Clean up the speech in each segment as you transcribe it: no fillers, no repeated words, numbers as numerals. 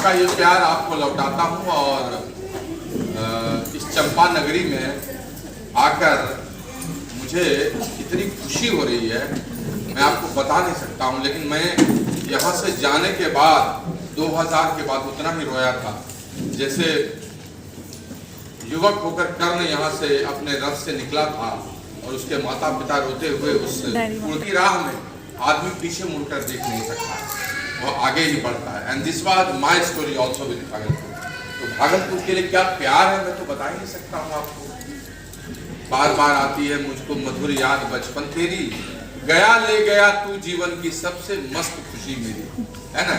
का ये प्यार आपको लौटाता हूँ और इस चंपा नगरी में आकर मुझे इतनी खुशी हो रही है, मैं आपको बता नहीं सकता हूँ। लेकिन मैं यहाँ से जाने के बाद 2000 के बाद उतना ही रोया था जैसे युवक होकर कर्ण यहाँ से अपने रथ से निकला था और उसके माता पिता रोते हुए उस उल्टी राह में आदमी पीछे मुड़कर देख नहीं सकता, वो आगे ही बढ़ता है। And this was my story also with Bhagalpur. तो भागलपुर के लिए क्या प्यार है मैं तो बता ही नहीं सकता हूँ आपको। बार बार आती है मुझको मधुर याद बचपन तेरी, गया ले गया तू जीवन की सबसे मस्त खुशी मेरी, है ना।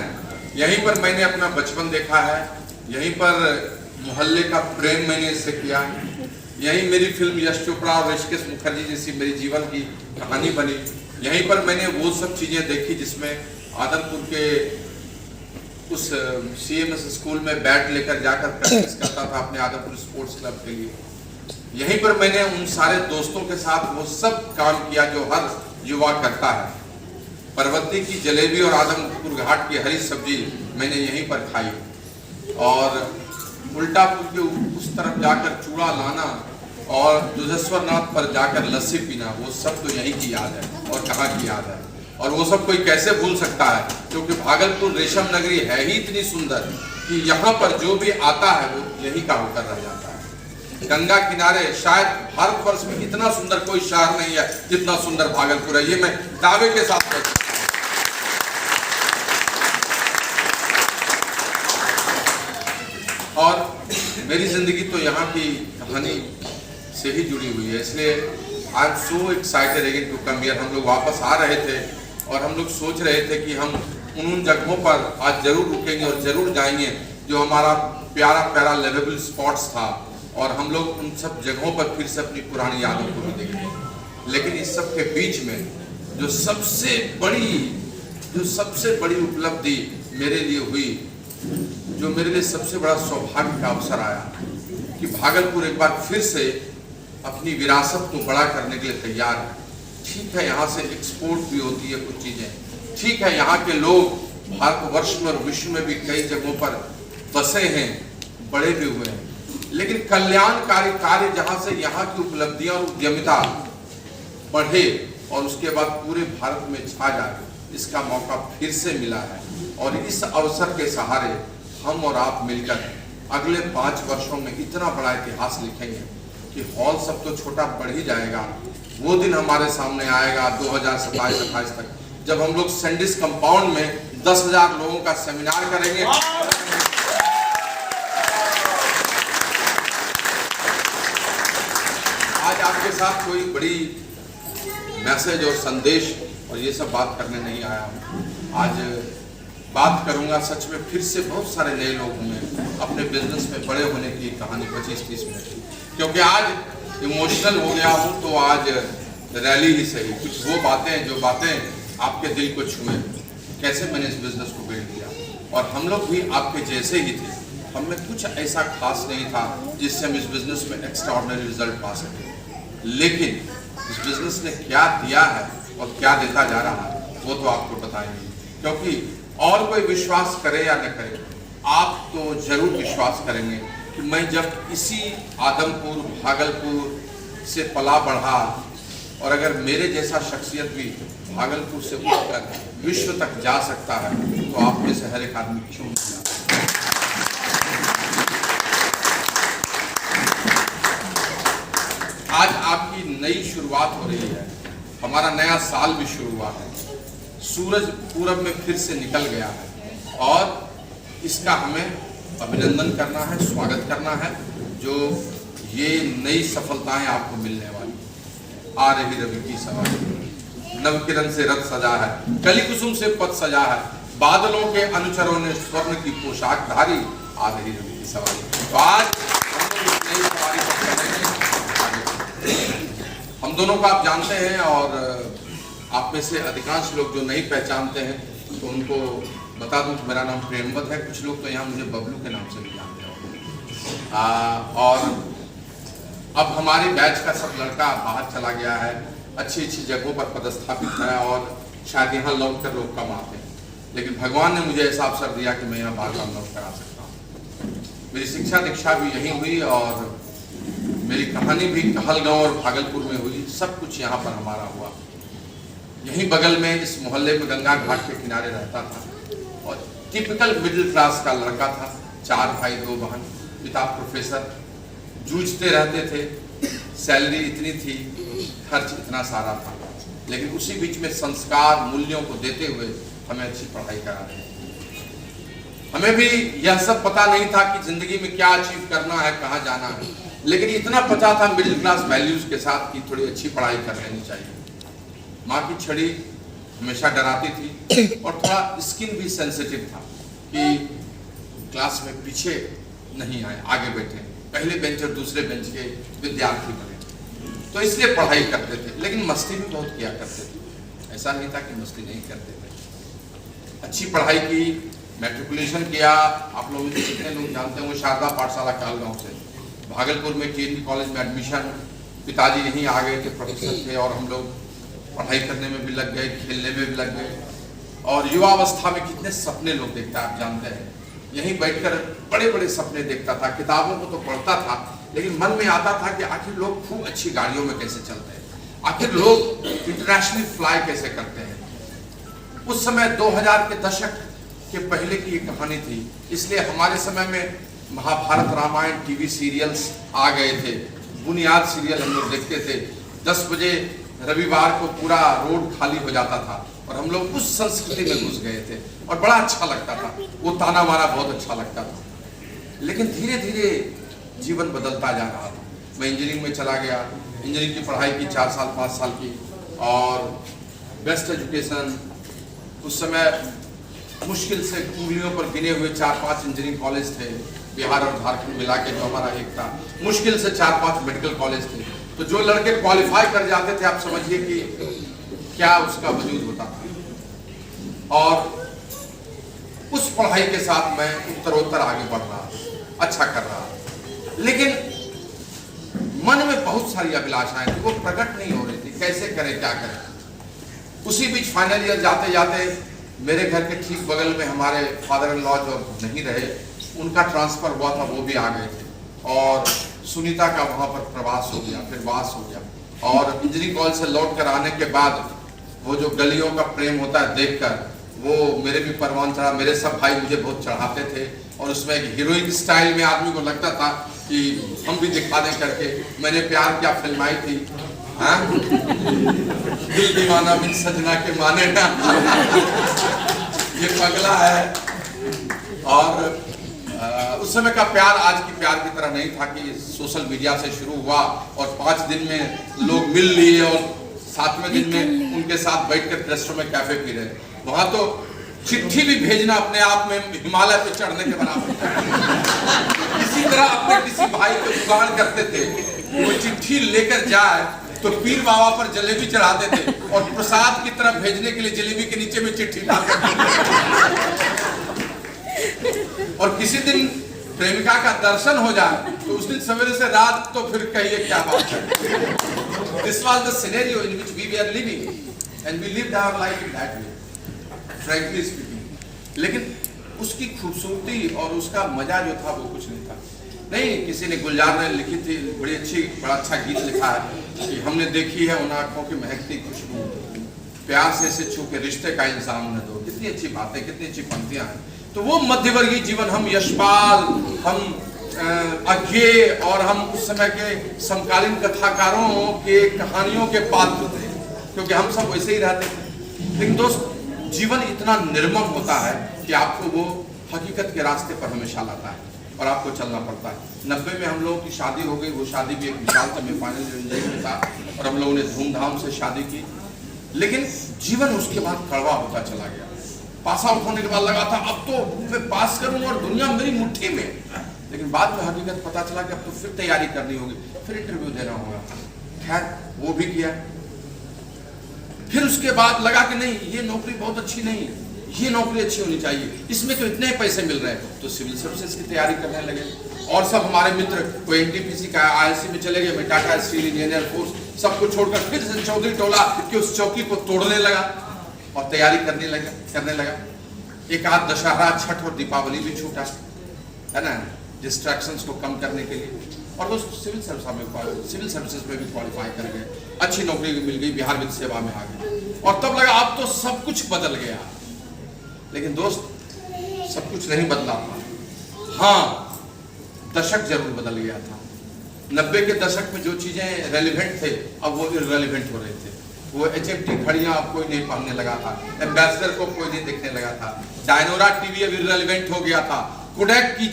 यहीं पर मैंने अपना बचपन देखा है, यहीं पर मोहल्ले का प्रेम मैंने इससे किया, यहीं मेरी फिल्म यश चोपड़ा और ऋषिकेश मुखर्जी जैसी मेरी जीवन की कहानी बनी। यहीं पर मैंने वो सब चीजें देखी जिसमें आदमपुर के उस CMS स्कूल में बैट लेकर जाकर प्रैक्टिस करता था अपने आदमपुर स्पोर्ट्स क्लब के लिए। यहीं पर मैंने उन सारे दोस्तों के साथ वो सब काम किया जो हर युवा करता है। परवत्ती की जलेबी और आदमपुर घाट की हरी सब्जी मैंने यहीं पर खाई और उल्टापुर के उस तरफ जाकर चूड़ा लाना और दुधेश्वरनाथ पर जाकर लस्सी पीना, वो सब तो यहीं की याद है और कहाँ की याद है। और वो सब कोई कैसे भूल सकता है, क्योंकि भागलपुर रेशम नगरी है ही इतनी सुंदर कि यहाँ पर जो भी आता है वो यही का होकर रह जाता है। गंगा किनारे शायद भारतवर्ष में इतना सुंदर कोई शहर नहीं है जितना सुंदर भागलपुर है, ये मैं दावे के साथ कहता हूं। और मेरी जिंदगी तो यहाँ की कहानी से ही जुड़ी हुई है, इसलिए I am so excited again to come here. हम लोग वापस आ रहे थे और हम लोग सोच रहे थे कि हम उन जगहों पर आज जरूर रुकेंगे और जरूर जाएंगे जो हमारा प्यारा प्यारा लिवेबल स्पॉट्स था, और हम लोग उन सब जगहों पर फिर से अपनी पुरानी यादों को भी देखेंगे। लेकिन इस सब के बीच में जो सबसे बड़ी उपलब्धि मेरे लिए हुई, जो मेरे लिए सबसे बड़ा सौभाग्य का अवसर आया कि भागलपुर एक बार फिर से अपनी विरासत को बड़ा करने के लिए तैयार है। ठीक है, यहाँ से एक्सपोर्ट भी होती है कुछ चीजें, ठीक है, यहाँ के लोग भारतवर्ष में और विश्व में भी कई जगहों पर बसे हैं, बड़े भी हुए हैं, लेकिन कल्याणकारी कार्य जहाँ से यहाँ की उपलब्धियां और उद्यमिता बढ़े और उसके बाद पूरे भारत में छा जाए, इसका मौका फिर से मिला है। और इस अवसर के सहारे हम और आप मिलकर अगले 5 वर्षों में इतना बड़ा इतिहास लिखेंगे कि हॉल सब तो छोटा बढ़ ही जाएगा। वो दिन हमारे सामने आएगा 2027-28 तक, जब हम लोग सैंडिस कंपाउंड में 10,000 लोगों का सेमिनार करेंगे। आज आपके साथ कोई बड़ी मैसेज और संदेश और ये सब बात करने नहीं आया हूँ। आज बात करूंगा सच में फिर से बहुत सारे नए लोग होंगे अपने बिजनेस में बड़े होने की कहानी 25-30 मिनट की, क्योंकि आज इमोशनल हो गया हूँ तो आज रैली ही सही, कुछ वो बातें जो बातें आपके दिल को छुए, कैसे मैंने इस बिजनेस को बिल्ड किया। और हम लोग भी आपके जैसे ही थे, हम में कुछ ऐसा खास नहीं था जिससे हम इस बिजनेस में एक्स्ट्राऑर्डिनरी रिजल्ट पा सके, लेकिन इस बिजनेस ने क्या दिया है और क्या देता जा रहा है वो तो आपको बताएंगे। क्योंकि और कोई विश्वास करे या न करे, आप तो जरूर विश्वास करेंगे कि मैं जब इसी आदमपुर भागलपुर से पला बढ़ा, और अगर मेरे जैसा शख्सियत भी भागलपुर से उठकर विश्व तक जा सकता है तो आप में से हर एक आदमी क्यों नहीं। आज आपकी नई शुरुआत हो रही है, हमारा नया साल भी शुरू हुआ है, सूरज पूरब में फिर से निकल गया है और इसका हमें अभिनंदन करना है, स्वागत करना है। जो ये नई सफलताएं आपको मिलने वाली, आ रही रवि की सवारी, नवकिरण से रथ सजा है, कली कुसुम से पथ सजा है, बादलों के अनुचरों ने स्वर्ण की पोशाक धारी, आ रही रवि की सवारी। तो आज हम लोग नई सवारी पर चलेंगे। हम दोनों को आप जानते हैं और आप में से अधिकांश लोग जो नहीं पहचानते हैं तो उनको बता दूं कि मेरा नाम प्रेमवत है। कुछ लोग तो यहाँ मुझे बबलू के नाम से भी जानते होंगे। और अब हमारे बैच का सब लड़का बाहर चला गया है, अच्छी अच्छी जगहों पर पदस्थापित है और शायद यहाँ लौट कर लोग कम आते हैं। लेकिन भगवान ने मुझे ऐसा अवसर दिया कि मैं यहाँ बार बार नौकरी करा सकता हूँ। मेरी शिक्षा दीक्षा भी यहीं हुई और मेरी कहानी भी कहलगांव और भागलपुर में हुई। सब कुछ यहाँ पर हमारा हुआ। यहीं बगल में इस मोहल्ले में गंगा घाट के किनारे रहता था और टिपिकल मिडिल क्लास का लड़का था। 4 भाई 2 बहन, पिता प्रोफेसर, जूझते रहते थे। सैलरी इतनी थी, खर्च इतना सारा था, लेकिन उसी बीच में संस्कार मूल्यों को देते हुए हमें अच्छी पढ़ाई करा रहे हैं। हमें भी यह सब पता नहीं था कि जिंदगी में क्या अचीव करना है, कहाँ जाना है, लेकिन इतना पता था मिडिल क्लास वैल्यूज के साथ कि थोड़ी अच्छी पढ़ाई कर लेनी चाहिए। माँ की छड़ी हमेशा डराती थी और थोड़ा स्किन भी सेंसिटिव था कि क्लास में पीछे नहीं आए, आगे बैठे, पहले बेंच और दूसरे बेंच के विद्यार्थी बने, तो इसलिए पढ़ाई करते थे। लेकिन मस्ती भी बहुत किया करते थे, ऐसा नहीं था कि मस्ती नहीं करते थे। अच्छी पढ़ाई की, मैट्रिकुलेशन किया। आप लोग कितने लोग जानते हैं वो शारदा पाठशाला कहलगांव से भागलपुर में TNB कॉलेज में एडमिशन। पिताजी यहीं आ गए थे, प्रोफेसर थे और हम लोग पढ़ाई करने में भी लग गए, खेलने में भी लग गए। और युवावस्था में कितने सपने लोग देखते हैं आप जानते हैं। यहीं बैठकर बड़े बड़े सपने देखता था। किताबों को तो पढ़ता था, लेकिन मन में आता था कि आखिर लोग खूब अच्छी गाड़ियों में कैसे चलते हैं, आखिर लोग इंटरनेशनल फ्लाई कैसे करते हैं। उस समय 2000 के दशक के पहले की एक कहानी थी, इसलिए हमारे समय में महाभारत रामायण टीवी सीरियल्स आ गए थे। बुनियाद सीरियल हम लोग देखते थे। 10 बजे रविवार को पूरा रोड खाली हो जाता था और हम लोग उस संस्कृति में घुस गए थे और बड़ा अच्छा लगता था। वो ताना मारा बहुत अच्छा लगता था। लेकिन धीरे धीरे जीवन बदलता जा रहा था। मैं इंजीनियरिंग में चला गया, इंजीनियरिंग की पढ़ाई की 4 साल 5 साल की और बेस्ट एजुकेशन। उस समय मुश्किल से उंगलियों पर गिने हुए 4-5 इंजीनियरिंग कॉलेज थे, बिहार और झारखंड मिला के जो हमारा एक था। मुश्किल से 4-5 मेडिकल कॉलेज थे। तो जो लड़के क्वालिफाई कर जाते थे, आप समझिए कि क्या उसका वजूद होता था। और उस पढ़ाई के साथ मैं उत्तरोत्तर आगे बढ़ रहा, अच्छा कर रहा, लेकिन मन में बहुत सारी अभिलाषाएं थी, वो प्रकट नहीं हो रही थी। कैसे करें, क्या करें। उसी बीच फाइनल ईयर जाते जाते मेरे घर के ठीक बगल में हमारे फादर इन लॉ जो नहीं रहे, उनका ट्रांसफर हुआ था, वो भी आ गए थे और सुनीता का वहाँ पर प्रवास हो गया, फिर वास हो गया। और इंजीनियरिंग कॉलेज से लौट कर आने के बाद वो जो गलियों का प्रेम होता है देखकर, वो मेरे भी परवान चढ़ा। मेरे सब भाई मुझे बहुत चढ़ाते थे और उसमें एक हीरोइक स्टाइल में आदमी को लगता था कि हम भी दिखा दें करके। मैंने प्यार क्या फिल्म आई थी, हाँ, दिल दीवाना बिन सजना के माने ना, ये पगला है। और उस समय का प्यार आज की प्यार की तरह नहीं था कि सोशल मीडिया से शुरू हुआ और 5 दिन में लोग मिल लिए और 7वें दिन में उनके साथ बैठकर रेस्टोरेंट में कैफे पी रहे। वहां तो चिट्ठी भी भेजना अपने आप में हिमालय पे चढ़ने के बराबर था। इसी तरह अपने किसी भाई को जुगाड़ करते थे, वो चिट्ठी लेकर जाए तो पीर बाबा पर जलेबी चढ़ाते थे और प्रसाद की तरफ भेजने के लिए जलेबी के नीचे में चिट्ठी डालते। और किसी दिन प्रेमिका का दर्शन हो जाए तो उस दिन सवेरे से रात तो फिर कहिए क्या बात है। This was the scenario in which we were living and we lived our life in that way, frankly speaking. लेकिन उसकी खूबसूरती और उसका मजा जो था वो कुछ नहीं था। नहीं, किसी ने गुलजार ने लिखी थी, बड़ा अच्छा गीत लिखा है कि हमने देखी है उन आंखों की महकती खुशबू, प्यार से इसे छू के रिश्ते का इंसान न दो। कितनी अच्छी बातें, कितनी अच्छी पंक्तियां हैं। तो वो मध्यवर्गीय जीवन, हम यशपाल, हम अज्ञेय और हम उस समय के समकालीन कथाकारों के कहानियों के पात्र थे, क्योंकि हम सब वैसे ही रहते थे। लेकिन दोस्त, जीवन इतना निर्मम होता है कि आपको वो हकीकत के रास्ते पर हमेशा लाता है और आपको चलना पड़ता है। 90 में हम लोगों की शादी हो गई। वो शादी भी एक विशाल में फाइनल इंजीनियरिंग में था और हम लोगों ने धूमधाम से शादी की। लेकिन जीवन उसके बाद कड़वा होता चला गया। पास आउट होने के बाद लगा था अब तो मैं पास करूं और दुनिया मेरी मुट्ठी में। लेकिन बाद में हकीकत पता चला कि अब तो फिर तैयारी करनी होगी, फिर इंटरव्यू देना होगा। खैर वो भी किया। फिर उसके बाद लगा कि नहीं, ये नौकरी बहुत अच्छी नहीं है, ये नौकरी अच्छी होनी चाहिए, इसमें तो इतने पैसे मिल रहे हैं। तो सिविल सर्विसेज की तैयारी करने लगे और सब हमारे मित्र कोई NTPC का IISc में चले गए, मैं टाटा स्टील, इंडियन एयरफोर्स सबको छोड़कर फिर से चौधरी टोला कि उस चौकी को तोड़ने लगा और तैयारी करने लगा। एक आध दशहरा, छठ और दीपावली भी छूटा है ना, डिस्ट्रैक्शंस को कम करने के लिए। और दोस्त सिविल सर्विसेज में भी क्वालिफाई कर गए, अच्छी नौकरी मिल गई, बिहार वित्त सेवा में आ गए, और तब लगा अब तो सब कुछ बदल गया। लेकिन दोस्त सब कुछ नहीं बदला था। हाँ, दशक जरूर बदल गया था। 90 के दशक में जो चीजें रेलिवेंट थे अब वो इररेलिवेंट हो रहे थे। वो HFT घड़ियां अब कोई नहीं पहनने लगा था, एम्बेसडर को कोई नहीं देखने लगा था, डायनोरा टीवी अब इररेलिवेंट हो गया था, कोडैक की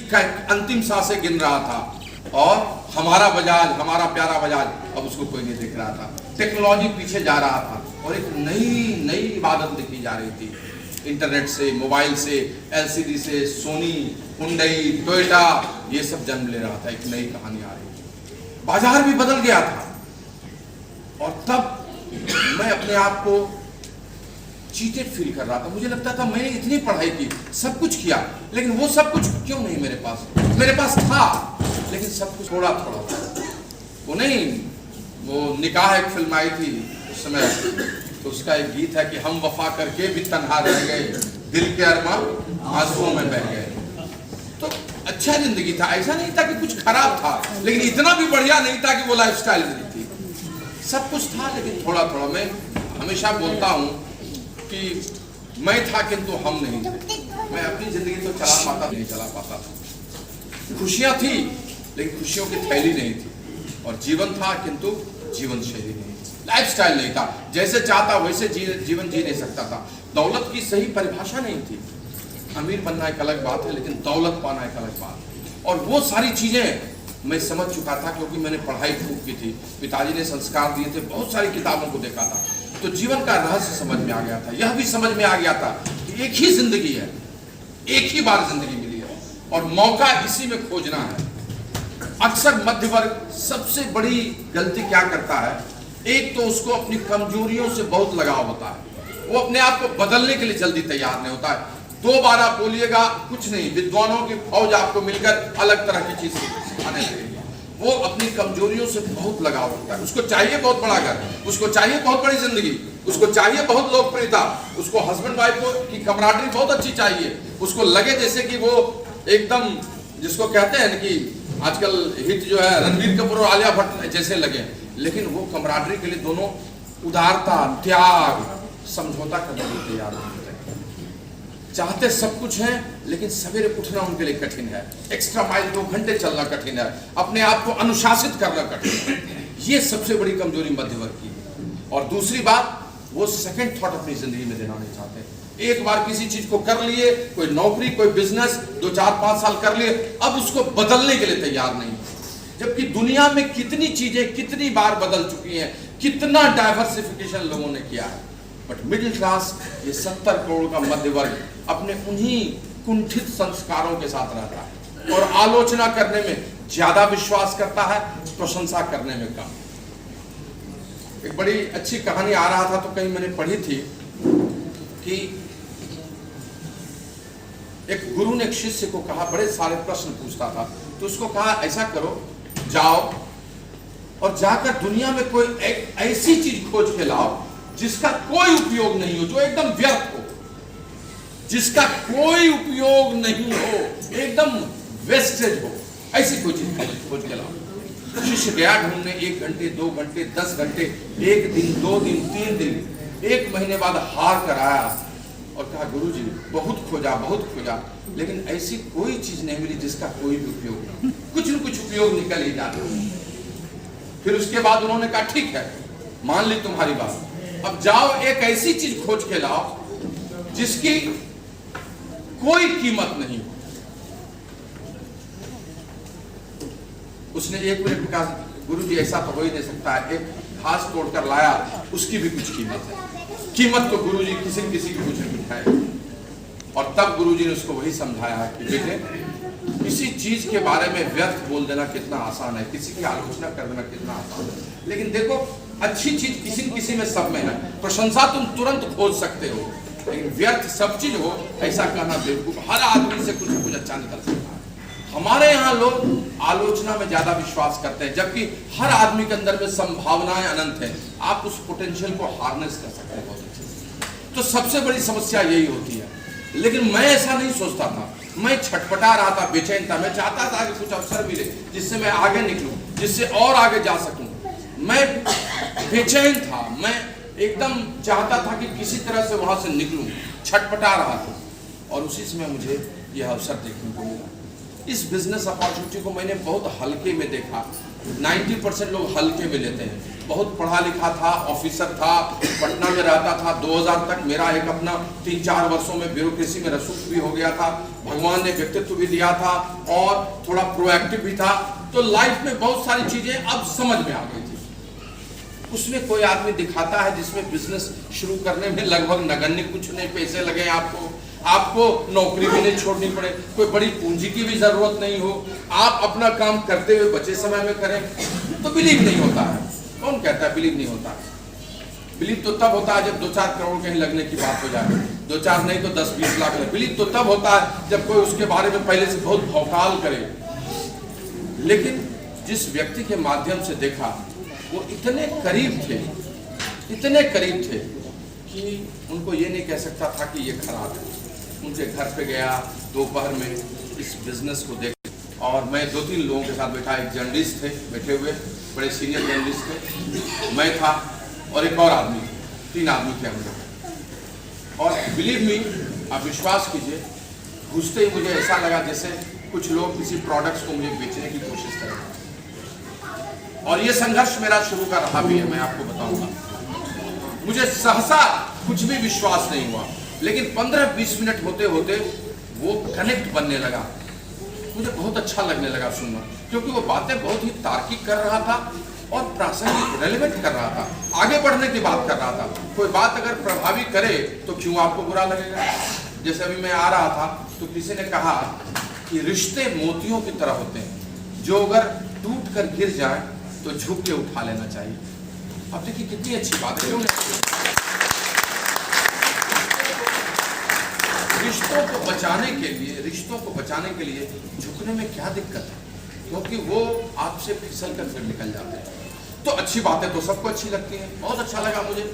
अंतिम सांसें गिन रहा था, और हमारा बजाज, हमारा प्यारा बजाज अब उसको कोई नहीं देख रहा था। टेक्नोलॉजी पीछे जा रहा था और एक नई इबादत लिखी जा रही थी। इंटरनेट से, मोबाइल से, LCD से, सोनी, हुंडई, टोयोटा, ये सब जन्म ले रहा था। एक नई कहानी आ रही थी, बाजार भी बदल गया था। और तब मैं अपने आप को चीटेड फील कर रहा था। मुझे लगता था मैंने इतनी पढ़ाई की, सब कुछ किया, लेकिन वो सब कुछ क्यों नहीं मेरे पास? मेरे पास था, लेकिन सब कुछ थोड़ा थोड़ा था। वो नहीं, वो निकाह एक फिल्म आई थी उस समय, तो उसका एक गीत है कि हम वफा करके भी तन्हा रह गए, दिल के अरमा आंसुओं में बह गए। तो अच्छा जिंदगी था, ऐसा नहीं था कि कुछ खराब था, लेकिन इतना भी बढ़िया नहीं था कि वो लाइफस्टाइल मेरी थी। सब कुछ था, लेकिन थोड़ा थोड़ा। मैं हमेशा बोलता हूँ कि मैं था किंतु हम नहीं थे। मैं अपनी जिंदगी तो नहीं चला पाता था। खुशियां थी, लेकिन खुशियों की थैली नहीं थी, और जीवन था किंतु जीवन शैली नहीं थी, लाइफस्टाइल नहीं था। जैसे चाहता वैसे जीवन जी नहीं सकता था। दौलत की सही परिभाषा नहीं थी। अमीर बनना एक अलग बात है, लेकिन दौलत पाना एक अलग बात है। और वो सारी चीजें मैं समझ चुका था, क्योंकि मैंने पढ़ाई खूब की थी, पिताजी ने संस्कार दिए थे, बहुत सारी किताबों को देखा था, तो जीवन का रहस्य समझ में आ गया था। यह भी समझ में आ गया था कि एक ही जिंदगी है, एक ही बार जिंदगी मिली है, और मौका इसी में खोजना है। अक्सर मध्य वर्ग सबसे बड़ी गलती क्या करता है? एक तो उसको अपनी कमजोरियों से बहुत लगाव होता है, वो अपने आप को बदलने के लिए जल्दी तैयार नहीं होता है। 2 बार आप बोलिएगा कुछ नहीं, विद्वानों की फौज आपको मिलकर अलग तरह की चीज सिखाने लगेगी। वो अपनी कमजोरियों से बहुत लगाव रखता है। उसको चाहिए बहुत बड़ा घर, उसको चाहिए बहुत बड़ी जिंदगी, उसको चाहिए बहुत लोकप्रियता, उसको हस्बैंड वाइफ की कमराडरी बहुत अच्छी चाहिए, उसको लगे जैसे कि वो एकदम, जिसको कहते हैं कि आजकल हिट जो है रणबीर कपूर और आलिया भट्ट जैसे लगे। लेकिन वो कमराडरी के लिए दोनों उदारता, त्याग, समझौता करने के लिए तैयार होते हैं। चाहते सब कुछ है, लेकिन सवेरे उठना उनके लिए कठिन है, एक्स्ट्रा माइल 2 घंटे चलना कठिन है, अपने आप को अनुशासित करना कठिन है। ये सबसे बड़ी कमजोरी मध्य वर्ग की है। और दूसरी बात, वो सेकंड थॉट अपनी जिंदगी में देना नहीं चाहते। एक बार किसी चीज को कर लिए, कोई नौकरी, कोई बिजनेस, 2, 4, 5 साल कर लिए, अब उसको बदलने के लिए तैयार नहीं। जबकि दुनिया में कितनी चीजें कितनी बार बदल चुकी हैं, कितना डाइवर्सिफिकेशन लोगों ने किया है। बट मिडिल क्लास, ये 70 करोड़ का मध्य वर्ग अपने उन्हीं कुंठित संस्कारों के साथ रहता है, और आलोचना करने में ज्यादा विश्वास करता है, प्रशंसा करने में कम। एक बड़ी अच्छी कहानी आ रहा था, तो कहीं मैंने पढ़ी थी कि एक गुरु ने एक शिष्य को कहा, बड़े सारे प्रश्न पूछता था, तो उसको कहा ऐसा करो, जाओ और जाकर दुनिया में कोई एक ऐसी चीज खोज के लाओ जिसका कोई उपयोग नहीं हो, जो एकदम व्यर्थ हो, जिसका कोई उपयोग नहीं हो, एकदम वेस्टेज हो, ऐसी कोई चीज खोज के लाओ। शिष्य गया ढूंढने, 1 घंटे, 2 घंटे, 10 घंटे, 1 दिन, 2 दिन, 3 दिन, 1 महीने बाद हार कर आया और कहा, गुरुजी बहुत खोजा, लेकिन ऐसी कोई चीज नहीं मिली जिसका कोई भी उपयोग नहीं। कुछ न कुछ उपयोग निकल ही जाता। फिर उसके बाद उन्होंने कहा, ठीक है, मान ली तुम्हारी बात, अब जाओ एक ऐसी चीज खोज के लाओ जिसकी कोई कीमत नहीं हो। उसने 1 मिनट में कहा, गुरुजी ऐसा तो हो ही नहीं सकता है, एक घास तोड़कर लाया, उसकी भी कुछ कीमत है। कीमत तो गुरुजी किसी न किसी की कुछ नहीं है। और तब गुरुजी ने उसको वही समझाया कि बेटे, किसी चीज के बारे में व्यर्थ बोल देना कितना आसान है, किसी की आलोचना कर देना कितना आसान है, लेकिन देखो अच्छी चीज किसी न किसी में सब में है। प्रशंसा तुम तुरंत खोज सकते हो, लेकिन व्यर्थ सब चीज हो, ऐसा कहना बेवकूफ। हर आदमी से कुछ न कुछ अच्छा निकल सकता है। हमारे यहाँ लोग आलोचना में ज्यादा विश्वास करते हैं, जबकि हर आदमी के अंदर में संभावनाएं अनंत है। आप उस पोटेंशियल को हार्नेस कर सकते हैं बहुत अच्छे से। तो सबसे बड़ी समस्या यही होती है लेकिन मैं ऐसा नहीं सोचता था, मैं छटपटा रहा था, बेचैन था। मैं चाहता था कि कुछ अवसर मिले जिससे मैं आगे निकलूं, जिससे और आगे जा सकूं। मैं बेचैन था, मैं एकदम चाहता था कि किसी तरह से वहां से निकलूं, छटपटा रहा था। और उसी समय मुझे यह अवसर देखने को मिला। इस बिजनेस अपॉर्चुनिटी को मैंने बहुत हल्के में देखा। 90% लोग हल्के में लेते हैं। बहुत पढ़ा लिखा था, ऑफिसर था, पटना में रहता था। 2000 तक मेरा एक अपना 3-4 वर्षों में ब्यूरोक्रेसी में रसूख भी हो गया था। भगवान ने व्यक्तित्व भी दिया था और थोड़ा प्रोएक्टिव भी था। तो लाइफ में बहुत सारी चीजें अब समझ में आ गई थी। उसमें कोई आदमी दिखाता है जिसमें बिजनेस शुरू करने में लगभग नगण्य कुछ नहीं पैसे लगे, आपको नौकरी भी नहीं छोड़नी पड़े, कोई बड़ी पूंजी की भी जरूरत नहीं हो, आप अपना काम करते हुए बचे समय में करें, तो बिलीव नहीं होता है। कौन कहता है बिलीव नहीं होता है? बिलीव तो तब होता है जब 2-4 करोड़ कहीं लगने की बात हो जाए, 2-4 नहीं तो 10-20 लाख लगे। बिलीव तो तब होता है जब कोई उसके बारे में पहले से बहुत भौकाल करे। लेकिन जिस व्यक्ति के माध्यम से देखा, वो इतने करीब थे कि उनको ये नहीं कह सकता था कि ये खराब है। उनके घर पे गया दोपहर में, इस बिजनेस को देख, और मैं 2-3 लोगों के साथ बैठा। एक जर्नलिस्ट थे बैठे हुए, बड़े सीनियर जर्नलिस्ट थे, मैं था और एक और आदमी, 3 आदमी थे हम लोग। और बिलीव मी, आप विश्वास कीजिए, घुसते ही मुझे ऐसा लगा जैसे कुछ लोग किसी प्रोडक्ट्स को मुझे बेचने की कोशिश कर रहे हैं। और ये संघर्ष मेरा शुरू का रहा भी है, मैं आपको बताऊंगा। मुझे सहसा कुछ भी विश्वास नहीं हुआ, लेकिन 15-20 मिनट होते होते वो कनेक्ट बनने लगा। मुझे बहुत अच्छा लगने लगा सुनना, क्योंकि वो बातें बहुत ही तार्किक कर रहा था और प्रासंगिक, रेलेवेंट कर रहा था, आगे बढ़ने की बात कर रहा था। कोई बात अगर प्रभावी करे तो क्यों आपको बुरा लगेगा? जैसे अभी मैं आ रहा था तो किसी ने कहा कि रिश्ते मोतियों की तरह होते हैं, जो अगर टूट कर गिर जाए तो झुक के उठा लेना चाहिए। अब देखिए कितनी अच्छी बात है। क्यों नहीं? रिश्तों को बचाने के लिए झुकने में क्या दिक्कत है? क्योंकि वो आपसे फिसल कर फिर निकल जाते हैं। तो अच्छी बातें तो सबको अच्छी लगती है। बहुत अच्छा लगा मुझे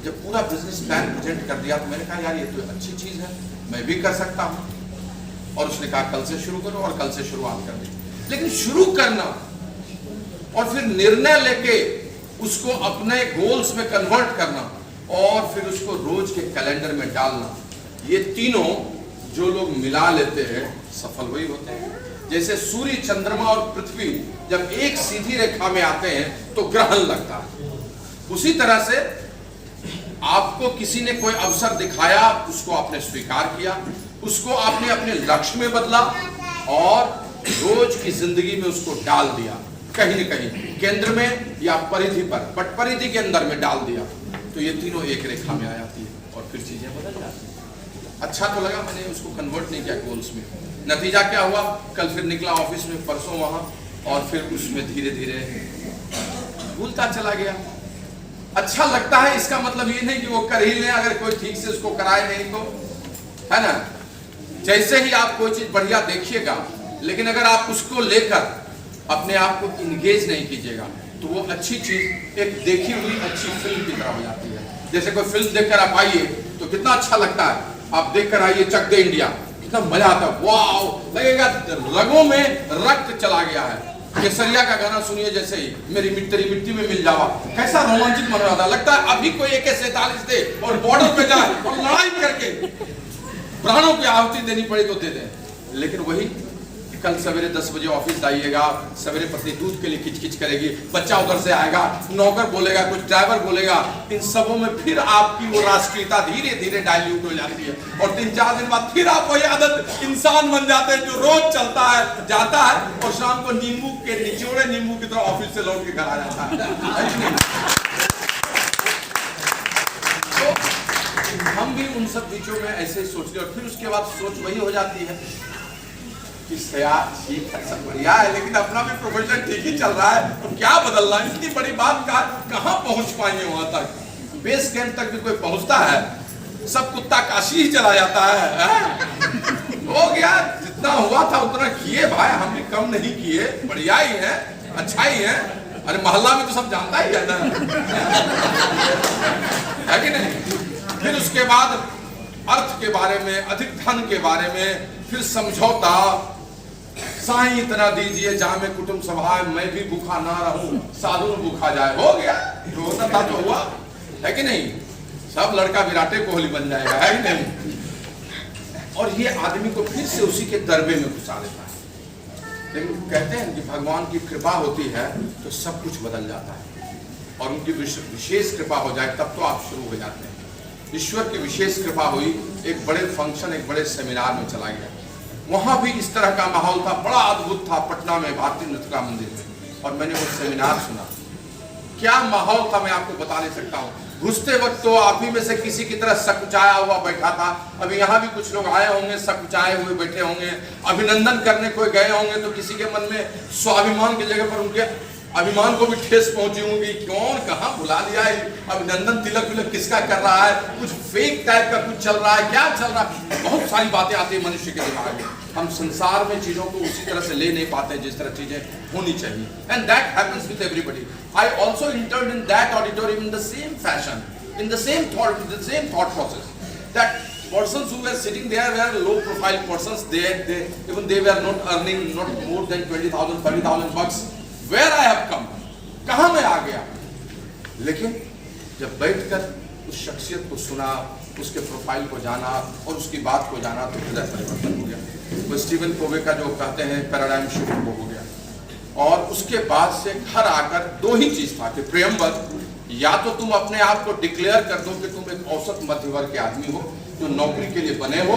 जब पूरा बिजनेस प्लान प्रेजेंट कर दिया, तो मैंने कहा यार ये तो अच्छी चीज है, मैं भी कर सकता हूँ। और उसने कहा कल से शुरू करो, और कल से शुरुआत कर दी। लेकिन शुरू करना और फिर निर्णय लेके उसको अपने गोल्स में कन्वर्ट करना और फिर उसको रोज के कैलेंडर में डालना, ये तीनों जो लोग मिला लेते हैं सफल वही होते हैं। जैसे सूर्य, चंद्रमा और पृथ्वी जब एक सीधी रेखा में आते हैं तो ग्रहण लगता है, उसी तरह से आपको किसी ने कोई अवसर दिखाया, उसको आपने स्वीकार किया, उसको आपने अपने लक्ष्य में बदला और रोज की जिंदगी में उसको डाल दिया, कहीं न कहीं केंद्र में या परिधि पर, बट परिधि के अंदर में डाल दिया, तो ये तीनों एक रेखा में आ जाती है और फिर चीजें बदल जाती है। अच्छा तो लगा, मैंने उसको कन्वर्ट नहीं किया गोल्स में। नतीजा क्या हुआ? कल फिर निकला ऑफिस में, परसों वहां, और फिर उसमें धीरे धीरे भूलता चला गया। अच्छा लगता है, इसका मतलब ये नहीं कि वो कर ही ले, अगर कोई ठीक से उसको कराए नहीं तो, है ना? जैसे ही आप कोई चीज बढ़िया देखिएगा, लेकिन अगर आप उसको लेकर अपने आप को इंगेज नहीं कीजिएगा तो वो अच्छी चीज एक देखी हुई अच्छी फिल्म की तरह हो जाती है। जैसे कोई फिल्म देखकर आप आइए तो कितना अच्छा लगता है, आप देखकर आइए चक दे इंडिया, कितना मजा आता है, वाह लगेगा, रगों में रक्त चला गया है। केसरिया का गाना सुनिए, जैसे ही मेरी तेरी मिट्टी में मिल जावा, कैसा रोमांचित मन रहा था। लगता है अभी कोई AK-47 दे और बॉर्डर पे जाए और लड़ाई करके प्राणों की आहुति देनी पड़ी तो दे दे। लेकिन वही कल सवेरे 10 बजे ऑफिस जाइएगा, सवेरे पत्नी दूध के लिए किचकिच करेगी, बच्चा उधर से आएगा, नौकर बोलेगा, कुछ ड्राइवर बोलेगा, इन सबों में फिर आपकी वो राष्ट्रीयता धीरे धीरे डाइल्यूट हो जाती है और 3-4 दिन बाद फिर आप वही आदत इंसान बन जाते हैं जो रोज चलता है, जाता है और शाम को नींबू के निचोड़े नींबू की तरह ऑफिस से लौट के घर आ जाता है। तो हम भी उन सब बीचों में ऐसे ही सोचते और फिर उसके बाद सोच वही हो जाती है कि यार ठीक है, सब बढ़िया है, लेकिन अपना भी प्रोफेशन ठीक ही चल रहा है, तो क्या बदलना? इतनी बड़ी बात कहाँ पहुंच पाएंगे वहां तक? बेस कैंप तक भी कोई पहुंचता है? सब कुत्ता काशी ही चला जाता है। हो गया, जितना हुआ था उतना किए भाई, हम भी कम नहीं किए, बढ़िया ही है, अच्छा ही है। अरे मोहल्ला में तो सब जानता ही है ना, है कि नहीं? फिर उसके बाद अर्थ के बारे में, अधिक धन के बारे में, फिर समझौता, साईं इतना दीजिए जहां में कुटुंब सभा मैं भी भूखा ना रहूं, साधु भूखा जाए, हो गया जो होता था तो हुआ, है कि नहीं? सब लड़का विराटे कोहली बन जाएगा, है कि नहीं? और ये आदमी को फिर से उसी के दरबे में घुसा देता है। लेकिन कहते हैं कि भगवान की कृपा होती है तो सब कुछ बदल जाता है, और उनकी विशेष कृपा हो जाए तब तो आप शुरू हो जाते हैं। ईश्वर की विशेष कृपा हुई, एक बड़े फंक्शन, एक बड़े सेमिनार में चला गया, वहां भी इस तरह का माहौल था, बड़ा अद्भुत था, पटना में भारतीय नृत्य मंदिर में, और मैंने वो सेमिनार सुना। क्या माहौल था मैं आपको बता नहीं सकता हूँ। घुसते वक्त तो आप ही में से किसी की तरह सकुचाया हुआ बैठा था, अभी यहाँ भी कुछ लोग आए होंगे सकुचाए हुए बैठे होंगे, अभिनंदन करने कोई गए होंगे तो किसी के मन में स्वाभिमान की जगह पर उनके अभिमान को भी ठेस पहुंची होंगी, कौन कहाँ बुला लिया है, अभिनंदन तिलक विलक किसका कर रहा है, कुछ फेक टाइप का कुछ चल रहा है, क्या चल रहा है, बहुत सारी बातें आती है मनुष्य के दिमाग में। हम संसार में चीजों को उसी तरह से ले नहीं पाते जिस तरह चीजें होनी चाहिए, and that happens with everybody. I also entered in that auditorium in the same fashion, in the same thought process, that persons who were sitting there were low profile persons, they were not earning not more than 20,000 30,000 bucks. Where I have come, कहाँ मैं आ गया। लेकिन जब बैठकर उस शख्सियत को सुना, उसके प्रोफाइल को जाना और उसकी बात को जाना तो हृदय परिवर्तन हो गया। वो स्टीवन कोवे का जो कहते हैं पैराडाइम शिफ्ट वो हो गया, और उसके बाद से घर आकर दो ही चीज था कि प्रियम्बल, या तो तुम अपने आप को डिक्लेयर कर दो कि तुम एक औसत मध्य वर्ग के आदमी हो जो नौकरी के लिए बने हो,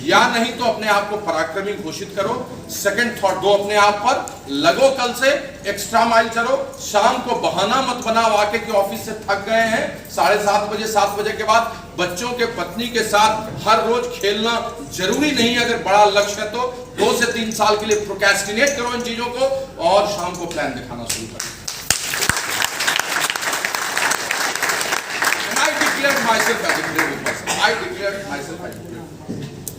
या नहीं तो अपने आप को पराक्रमी घोषित करो। सेकंड थॉट दो अपने आप पर, लगो कल से, एक्स्ट्रा माइल चलो, शाम को बहाना मत बनाओ आके कि ऑफिस से थक गए हैं, 7:30 बजे 7 बजे के बाद बच्चों के पत्नी के साथ हर रोज खेलना जरूरी नहीं। अगर बड़ा लक्ष्य है तो 2 से 3 साल के लिए प्रोक्रेस्टिनेट करो इन चीजों को, और शाम को प्लान दिखाना शुरू करो।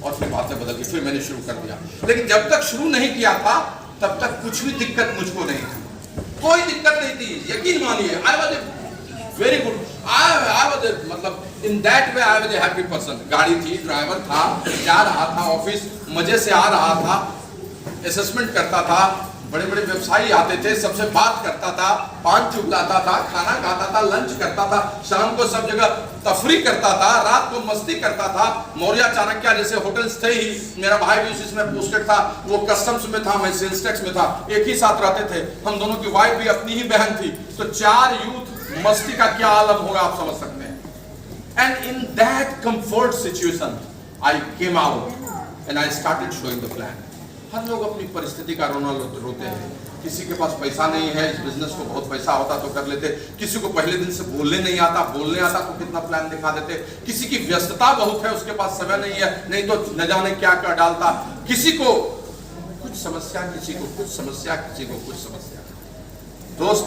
और फिर बातें बदल गई, फिर मैंने शुरू कर दिया। लेकिन जब तक शुरू नहीं किया था तब तक कुछ भी दिक्कत मुझको नहीं थी, कोई दिक्कत नहीं थी, यकीन मानिए। I was very good, I was मतलब in that way I was a happy person. गाड़ी थी, ड्राइवर था, जा रहा था ऑफिस, मजे से आ रहा था, असेसमेंट करता था, बड़े बड़े व्यवसायी आते थे, सबसे बात करता था, पान चुगलाता था, खाना खाता था, लंच करता था, शाम को सब जगह तफरी करता था, रात को मस्ती करता था। मौर्य चाणक्य जैसे होटल्स थे ही, मेरा भाई भी उसी में पोस्टेड था, वो कस्टम्स में था, मैं सेल्स टैक्स में था, एक ही साथ रहते थे हम दोनों की वाइफ भी अपनी ही बहन थी, तो 4 यूथ मस्ती का क्या आलम होगा आप समझ सकते हैं। And in that comfort situation I came out and I started showing the plan. हर लोग अपनी परिस्थिति का रोना रोते हैं, किसी के पास पैसा नहीं है, इस बिजनेस को बहुत पैसा होता तो कर लेते, किसी को पहले दिन से बोलने नहीं आता, बोलने आता तो कितना प्लान दिखा देते, किसी की व्यस्तता बहुत है, उसके पास समय नहीं है, नहीं तो न जाने क्या क्या डालता, किसी को कुछ समस्या, किसी को कुछ समस्या, किसी को कुछ समस्या। दोस्त,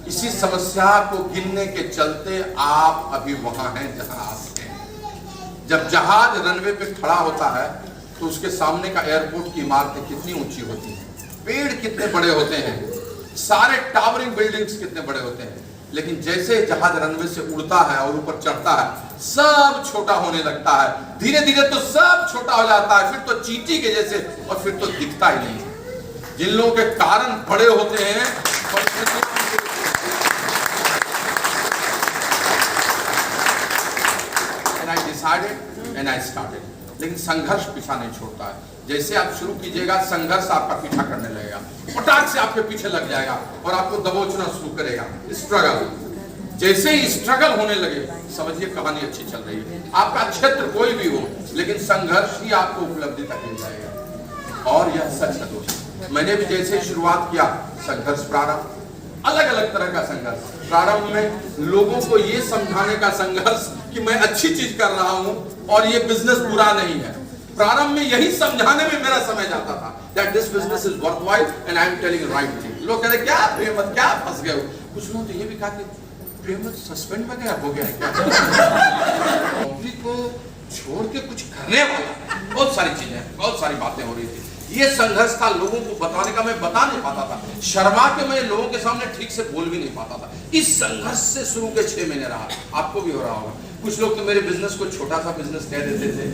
इसी समस्या को गिनने के चलते आप अभी वहां हैं जहां आप हैं। जब जहाज रनवे पे खड़ा होता है तो उसके सामने का एयरपोर्ट की इमारतें कितनी ऊंची होती हैं, पेड़ कितने बड़े होते हैं, सारे टावरिंग बिल्डिंग्स कितने बड़े होते हैं, लेकिन जैसे जहाज रनवे से उड़ता है और ऊपर चढ़ता है सब छोटा होने लगता है, धीरे धीरे तो सब छोटा हो जाता है, फिर तो चींटी के जैसे, और फिर तो दिखता ही नहीं। जिन लोगों के कारण बड़े होते हैं and I decided and I started। लेकिन संघर्ष पीछा नहीं छोड़ता है। जैसे आप शुरू कीजिएगा संघर्ष आपका पीछा करने लगेगा, फटाक से आपके पीछे लग जाएगा और आपको दबोचना शुरू करेगा। स्ट्रगल, जैसे ही स्ट्रगल होने लगे समझिए कहानी अच्छी चल रही है। आपका क्षेत्र कोई भी हो, लेकिन संघर्ष ही आपको उपलब्धि तक ले जाएगा। और यह सच है दोस्तों, मैंने भी जैसे शुरुआत किया संघर्ष प्रारंभ, अलग अलग तरह का संघर्ष। प्रारंभ में लोगों को ये समझाने का संघर्ष कि मैं अच्छी चीज कर रहा हूं और ये बिजनेस बुरा नहीं है। प्रारंभ में यही समझाने में मेरा समय जाता था that this business is worthwhile and I am telling right thing। लोग कहते क्या प्रेमत, क्या फंस गए हो। कुछ लोग तो ये भी कहा कि प्रेमत सस्पेंड में गया, हो गया है क्या? नौकरी को छोड़ के कुछ करने वाला, बहुत सारी चीजें, बहुत सारी बातें हो रही थी। ये संघर्ष था लोगों को बताने का, मैं बता नहीं पाता था, शर्मा के मैं लोगों के सामने ठीक से बोल भी नहीं पाता था। इस संघर्ष से शुरू के 6 महीने रहा, आपको भी हो रहा होगा। कुछ लोग तो मेरे बिजनेस को छोटा सा बिजनेस कह देते थे,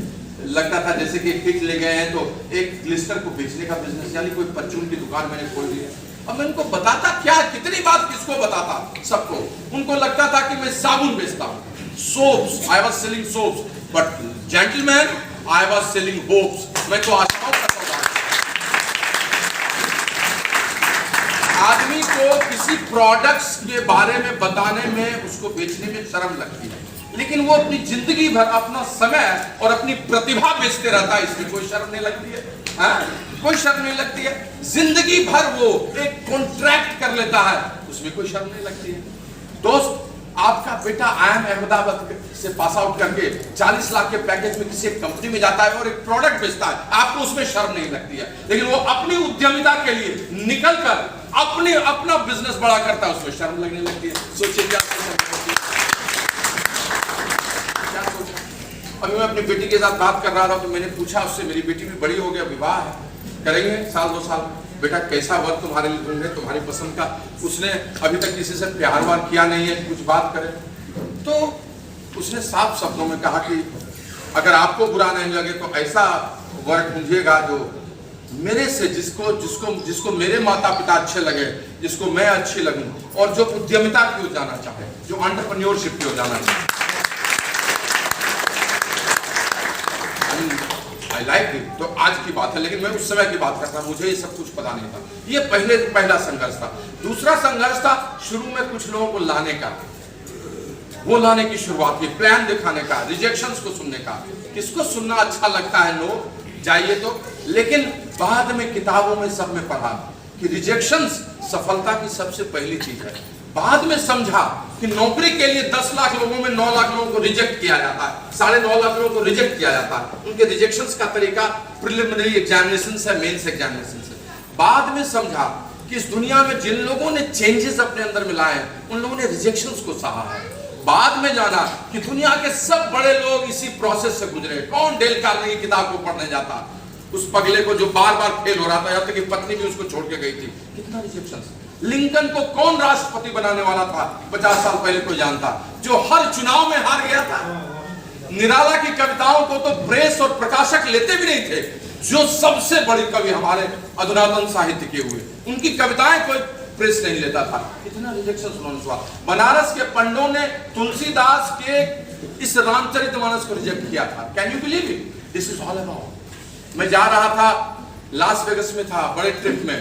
लगता था जैसे कि किट ले गए हैं तो एक ग्लिस्टर को बेचने का बिजनेस, यानी कोई परचून की दुकान मैंने खोल दी है। अब मैं उनको बताता क्या, कितनी बात किसको बताता, सबको। उनको लगता था कि मैं साबुन बेचता हूँ, soaps, I was selling soaps, but gentleman I was selling hopes. मैं तो आशाओं का सौदा। आदमी को किसी प्रोडक्ट्स के बारे में बताने में, उसको बेचने में शर्म लगती है, लेकिन वो अपनी जिंदगी भर अपना समय और अपनी प्रतिभा बेचते रहता है, इसमें कोई शर्म नहीं लगती है। हाँ? कोई शर्म नहीं लगती है। जिंदगी भर वो एक कॉन्ट्रैक्ट कर लेता है, उसमें कोई शर्म नहीं लगती है। दोस्त, आपका बेटा IIM अहमदाबाद से पास आउट करके 40 लाख के पैकेज में किसी कंपनी में जाता है और एक प्रोडक्ट बेचता है, आपको उसमें शर्म नहीं लगती है। लेकिन वो अपनी उद्यमिता के लिए निकलकर अपना बिजनेस बड़ा करता है, उसमें शर्म लगने लगती है। सोचिए क्या सोचा। अभी मैं अपनी बेटी के साथ बात कर रहा था तो मैंने पूछा उससे, मेरी बेटी भी बड़ी हो गया, विवाह है, करेंगे 1-2 साल, बेटा कैसा वर्क तुम्हारे लिए ढूंढे, तुम्हारी पसंद का। उसने अभी तक किसी से प्यार वार किया नहीं है, कुछ बात करे तो उसने साफ शब्दों में कहा कि अगर आपको बुरा नहीं लगे तो ऐसा वर्क ढूंढिएगा जो मेरे से, जिसको मेरे माता पिता अच्छे लगे, जिसको मैं अच्छी लगूं, और जो उद्यमिता की ओर जाना चाहे, जो एंटरप्रेन्योरशिप की ओर जाना चाहे। I like it। तो आज की बात है, लेकिन मैं उस समय की बात करता, मुझे ये सब कुछ पता नहीं था। ये पहला संघर्ष था। दूसरा संघर्ष था शुरू में कुछ लोगों को लाने का, वो लाने की शुरुआत की, प्लान दिखाने का, रिजेक्शंस को सुनने का। किसको सुनना अच्छा लगता है, नो जाइए तो। लेकिन बाद में किताबों में सब में पढ़ा कि रिजेक्शंस सफलता की सबसे पहली चीज है। बाद में समझा कि नौकरी के लिए 10 लाख लोगों में 9 लाख लोगों को रिजेक्ट किया जाता है, 9.5 लाख लोगों को रिजेक्ट किया जाता है। उनके रिजेक्शंस का तरीका प्रिलिमिनरी एग्जामिनेशन है, मेंस एग्जामिनेशन है। बाद में समझा कि इस दुनिया में जिन लोगों ने चेंजेस अपने अंदर में लाए हैं, उन लोगों ने रिजेक्शंस को सहा है। बाद में जाना कि दुनिया के सब बड़े लोग इसी प्रोसेस से गुजरे। कौन डेल कार्नेगी की किताब को पढ़ने जाता, उस पगले को जो बार बार फेल हो रहा था, यहाँ तक कि पत्नी भी उसको छोड़ के गई थी। कितना रिजेक्शंस। लिंकन को कौन राष्ट्रपति बनाने वाला था 50 साल पहले, कोई जानता, जो हर चुनाव में हार गया था। निराला की कविताओं को तो प्रेस और प्रकाशक लेते भी नहीं थे, जो सबसे बड़ी कवि हमारे अधुनातन साहित्य के हुए, उनकी कविताएं कोई प्रेस नहीं लेता था। इतना रिजेक्शन उन्होंने सुना। बनारस के पंडों ने तुलसीदास के इस रामचरितमानस को रिजेक्ट किया था। Can you believe it? This is all about. मैं जा रहा था, लास वेगस में था, बड़े ट्रिप में,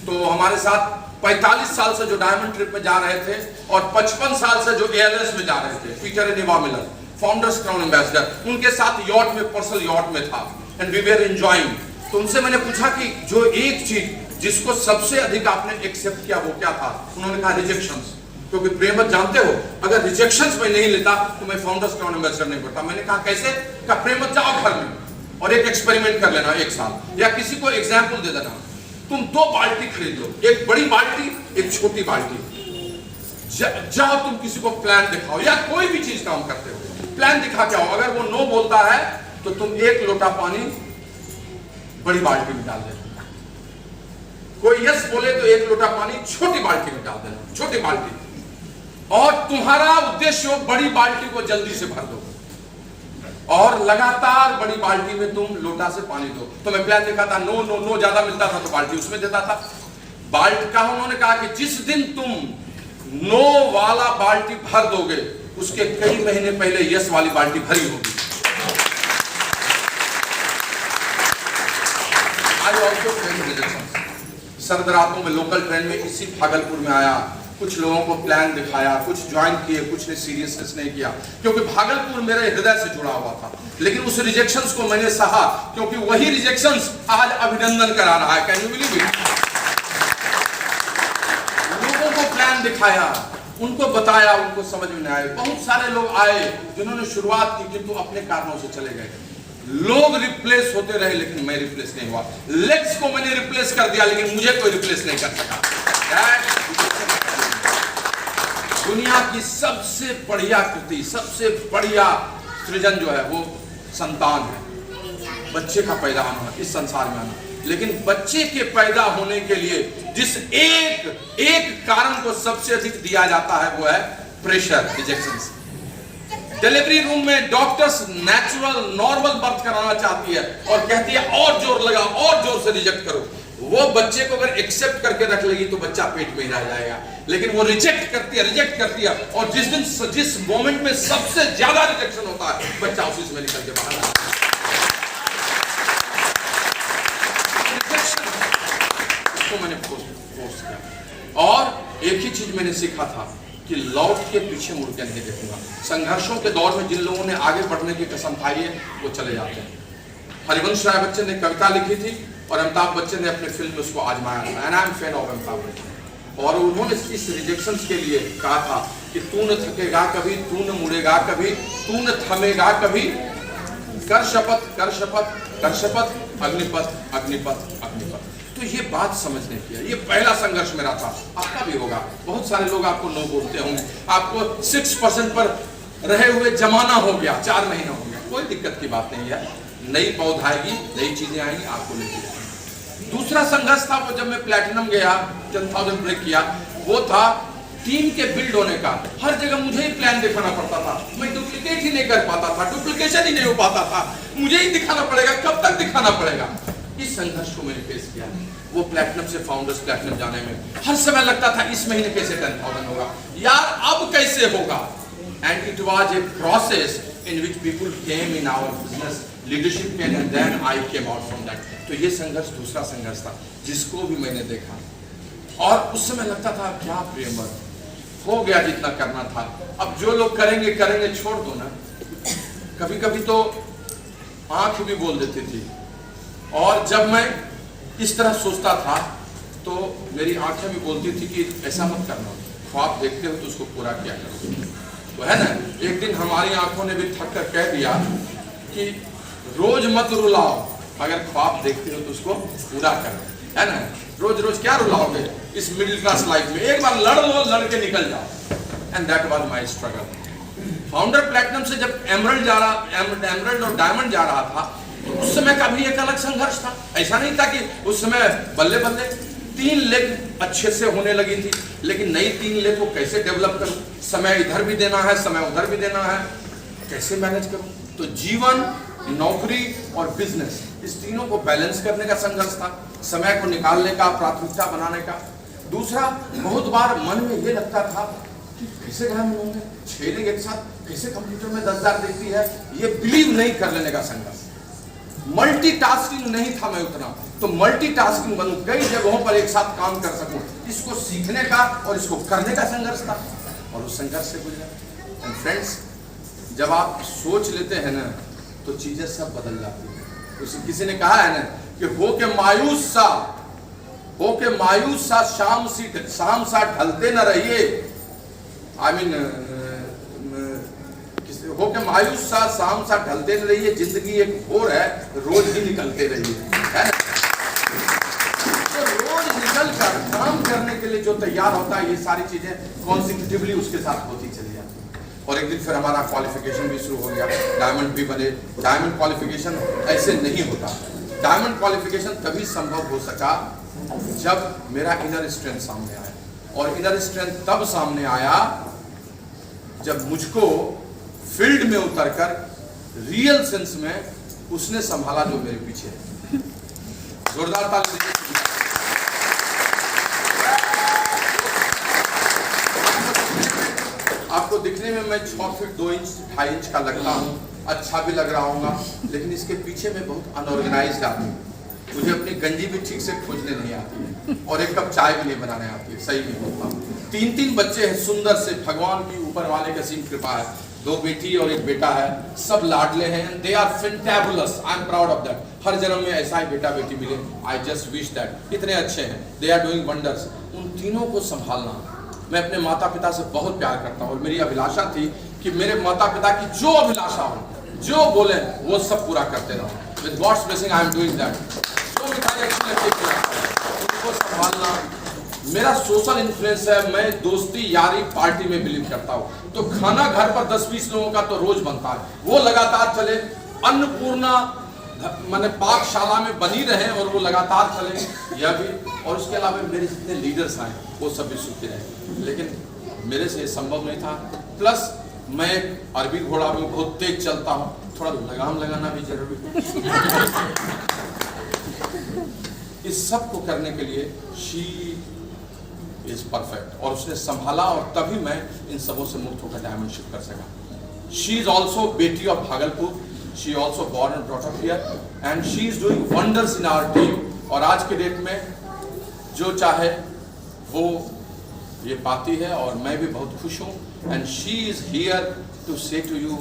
तो हमारे साथ 45 साल से जो डायमंड ट्रिप में जा रहे थे और 55 साल से जो एयरलाइंस में जा रहे थे, Peter and Eva Miller, founders crown ambassador, उनके साथ यॉट में, पर्सनल यॉट में था, एंड वी वर एंजॉयिंग। तो उनसे मैंने पूछा कि जो एक चीज जिसको सबसे अधिक आपने एक्सेप्ट किया वो क्या था? उन्होंने कहा रिजेक्शंस। क्योंकि प्रेमत जानते हो, अगर रिजेक्शंस में नहीं लेता तो मैं फाउंडर्स क्राउन एम्बेसडर नहीं बनता। मैंने कहा कैसे? कहा प्रेमत जाओ घर में और एक एक्सपेरिमेंट कर लेना 1 साल, या किसी को एग्जाम्पल दे देना, तुम 2 बाल्टी खरीद लो, एक बड़ी बाल्टी, एक छोटी बाल्टी। जाओ तुम किसी को प्लान दिखाओ, या कोई भी चीज काम करते हो, प्लान दिखा के आओ। अगर वो नो बोलता है तो तुम 1 लोटा पानी बड़ी बाल्टी में डाल देना। कोई यस बोले तो 1 लोटा पानी छोटी बाल्टी में डाल देना, छोटी बाल्टी। और तुम्हारा उद्देश्य हो बड़ी बाल्टी को जल्दी से भर दो, और लगातार बड़ी बाल्टी में तुम लोटा से पानी दो। तो मैं प्लान दिखाता, नो नो नो, ज्यादा मिलता था तो बाल्टी उसमें देता था। बाल्टी का उन्होंने कहा कि जिस दिन तुम नो वाला बाल्टी भर दोगे, उसके कई महीने पहले यस वाली बाल्टी भरी होगी। सर्द रातों में लोकल ट्रेन में इसी भागलपुर में आया, कुछ लोगों को प्लान दिखाया, कुछ ज्वाइन किए, कुछ ने सीरियसनेस नहीं किया, क्योंकि भागलपुर मेरे हृदय से जुड़ा हुआ था। लेकिन उस रिजेक्शंस को मैंने सहा, क्योंकि वही रिजेक्शंस आज अभिनंदन करा रहा है। Can you believe it? लोगों को प्लान दिखाया, उनको बताया, उनको समझ में नहीं आया। बहुत सारे लोग आए जिन्होंने शुरुआत की, किंतु अपने कारणों से चले गए। लोग रिप्लेस होते रहे, लेकिन मैं रिप्लेस नहीं हुआ। लेग्स को मैंने रिप्लेस कर दिया, लेकिन मुझे कोई रिप्लेस नहीं कर सका। दुनिया की सबसे बढ़िया कृति, सबसे बढ़िया सृजन जो है वो संतान है, बच्चे का पैदा होना, इस संसार में आना। लेकिन बच्चे के पैदा होने के लिए जिस एक कारण को सबसे अधिक दिया जाता है वो है प्रेशर, रिजेक्शन। डिलीवरी रूम में डॉक्टर्स नेचुरल नॉर्मल बर्थ कराना चाहती है और कहती है और जोर लगा, और जोर से रिजेक्ट करो। वो बच्चे को अगर एक्सेप्ट करके रख लेगी तो बच्चा पेट में ही रह जाएगा, लेकिन वो रिजेक्ट करती है और जिस मोमेंट में सबसे ज्यादा रिजेक्शन होता है बच्चा उसी में निकल के बाहर आता है। इसको मैंने फोर्स किया और एक ही चीज मैंने सीखा था कि लौट के पीछे मुड़ के नहीं देखूंगा। संघर्षों के दौर में जिन लोगों ने आगे बढ़ने की कसम खाई है वो चले जाते हैं। हरिवंश राय बच्चन ने कविता लिखी थी और अमिताभ बच्चन ने अपने फिल्म में उसको आजमाया था। And I am fan of Amitabh Bachchan. और उन्होंने इस रिजेक्शन के लिए कहा था कि तू न थकेगा कभी, तू न मुड़ेगा कभी, तू न थमेगा कभी, कर शपथ कर शपथ कर शपथ, अग्निपथ अग्निपथ अग्निपथ। तो ये बात समझने की है। ये पहला संघर्ष मेरा था, आपका भी होगा। बहुत सारे लोग आपको नो बोलते होंगे, आपको 6% पर रहे हुए जमाना हो गया, 4 महीना हो गया, कोई दिक्कत की बात नहीं है। नई पौध आएगी, नई चीजें आएंगी, आपको लेके। दूसरा संघर्ष था वो जब मैं प्लैटिनम गया, 10,000 ब्रेक किया, वो था टीम के बिल्ड होने का। हर जगह मुझे ही प्लान दिखाना पड़ता था, मैं डुप्लीकेट ही नहीं कर पाता था, डुप्लीकेशन ही नहीं हो पाता था, मुझे ही दिखाना पड़ेगा। कब तक दिखाना पड़ेगा? इस संघर्ष को मैंने फेस किया। वो प्लैटिनम से फाउंडर्स प्लैटिनम जाने में हर समय लगता था इस महीने कैसे 10,000 होगा यार, अब कैसे होगा। And it was a process in which people came in our business, leadership came and then I came out from that. तो ये संघर्ष दूसरा संघर्ष था जिसको भी मैंने देखा और उस समय लगता था क्या प्रेमर हो गया, जितना करना था। अब जो लोग करेंगे करेंगे, छोड़ दो ना। कभी कभी तो आंख भी बोल देती थी और जब मैं इस तरह सोचता था तो मेरी आंखें भी बोलती थी कि ऐसा मत करना, ख्वाब देखते हो तो उसको पूरा किया करो। तो है ना, एक दिन हमारी आंखों ने भी थक कर कह दिया कि रोज मत रुलाओ, अगर ख्वाब देखते हो तो उसको पूरा करो, है ना। रोज रोज क्या रुलाओगे इस मिडिल क्लास लाइफ में, एक बार लड़ लो, लड़ के निकल जाओ। And that was my struggle. Founder platinum से जब एमरल्ड और डायमंड जा रहा था उस समय का भी एक अलग संघर्ष था। ऐसा नहीं था कि उस समय बल्ले बल्ले 3 लेग अच्छे से होने लगी थी, लेकिन नई 3 लेग को कैसे डेवलप करूं, समय इधर भी देना है, समय उधर भी देना है, कैसे मैनेज करूं। तो जीवन, नौकरी और बिजनेस, इस तीनों को बैलेंस करने का संघर्ष था, समय को निकालने का, प्राथमिकता बनाने का। दूसरा, बहुत बार मन में ये लगता था कि कैसे घर में होंगे 6 लेग एक साथ, कैसे कंप्यूटर में 10,000 देखती है, ये बिलीव नहीं कर लेने का संघर्ष। मल्टीटास्किंग नहीं था मैं उतना, तो मल्टीटास्किंग बनूं, कई जगहों पर एक साथ काम कर सकूं, इसको सीखने का और इसको करने का संघर्ष था और उस संघर्ष से गुजरा। एंड फ्रेंड्स, जब आप सोच लेते हैं ना तो चीजें सब बदल जाती है। किसी ने कहा है ना कि हो के मायूस सा शाम सा ढलते न रहिए, आई मीन हो के मायूस सा शाम सा ढलते न रहिए, जिंदगी एक भोर है, रोज ही निकलते रहिए, है ना। तो रोज निकल कर काम करने के लिए जो तैयार होता है, ये सारी चीजें कॉन्सिक्यूटिवली उसके साथ होती चली जाती। और एक दिन फिर हमारा क्वालिफिकेशन भी शुरू हो गया, डायमंड भी बने। डायमंड क्वालिफिकेशन ऐसे नहीं होता, डायमंड क्वालिफिकेशन तभी संभव हो सका जब मेरा इनर स्ट्रेंथ सामने आया। और इनर स्ट्रेंथ तब सामने आया जब मुझको फील्ड में उतरकर रियल सेंस में उसने संभाला जो मेरे पीछे है। जोरदार ताली दीजिए। आपको दिखने में मैं 6 फीट 2 इंच 2.5 इंच का लगता हूँ, अच्छा भी लग रहा होगा, लेकिन इसके पीछे मैं बहुत अनऑर्गेनाइज्ड आदमी हूँ। मुझे अपनी गंजी भी ठीक से खोजने नहीं आती है और एक कप चाय भी नहीं बनाने आती है, सही नहीं होता। 3 बच्चे हैं सुंदर से, भगवान की ऊपर वाले की असीम कृपा है। 2 बेटी और 1 बेटा है, सब लाडले हैं। They are fantabulous, I am proud of that. हर जन्म में ऐसा ही बेटा बेटी मिले, आई जस्ट विश दैट। इतने अच्छे हैं, दे आर डूइंग वंडर्स। उन तीनों को संभालना, मैं अपने माता पिता से बहुत प्यार करता हूँ और मेरी अभिलाषा थी कि मेरे माता पिता की जो अभिलाषा हो, जो बोले वो सब पूरा करते रहो। With God's blessing I am doing that. जो मिठाई अच्छी लगती है उनको संभालना मेरा सोशल इन्फ्लुएंस है। मैं दोस्ती यारी पार्टी में बिलीव करता हूँ, तो खाना घर पर 10-20 लोगों का तो रोज बनता है, वो लगातार चले। अन्नपूर्णा माने पाकशाला में बनी रहे और वो लगातार चले, यह भी। और उसके अलावा मेरे जितने लीडर्स आए वो सब भी सुखी रहे, लेकिन मेरे से ये संभव नहीं था। प्लस मैं एक अरबी घोड़ा भी बहुत तेज चलता हूँ, थोड़ा लगाम लगाना भी जरूरी है। इस सब को करने के लिए शी इज परफेक्ट, और उसने संभाला, और तभी मैं इन सबों से मुक्त होकर डायमंड शिप कर सका। शी इज ऑल्सो बेटी of Bhagalpur, she also born and brought up here, and she is doing wonders in our team. और आज के डेट में जो चाहे वो ये पाती है, और मैं भी बहुत खुश हूँ। And she is here to say to you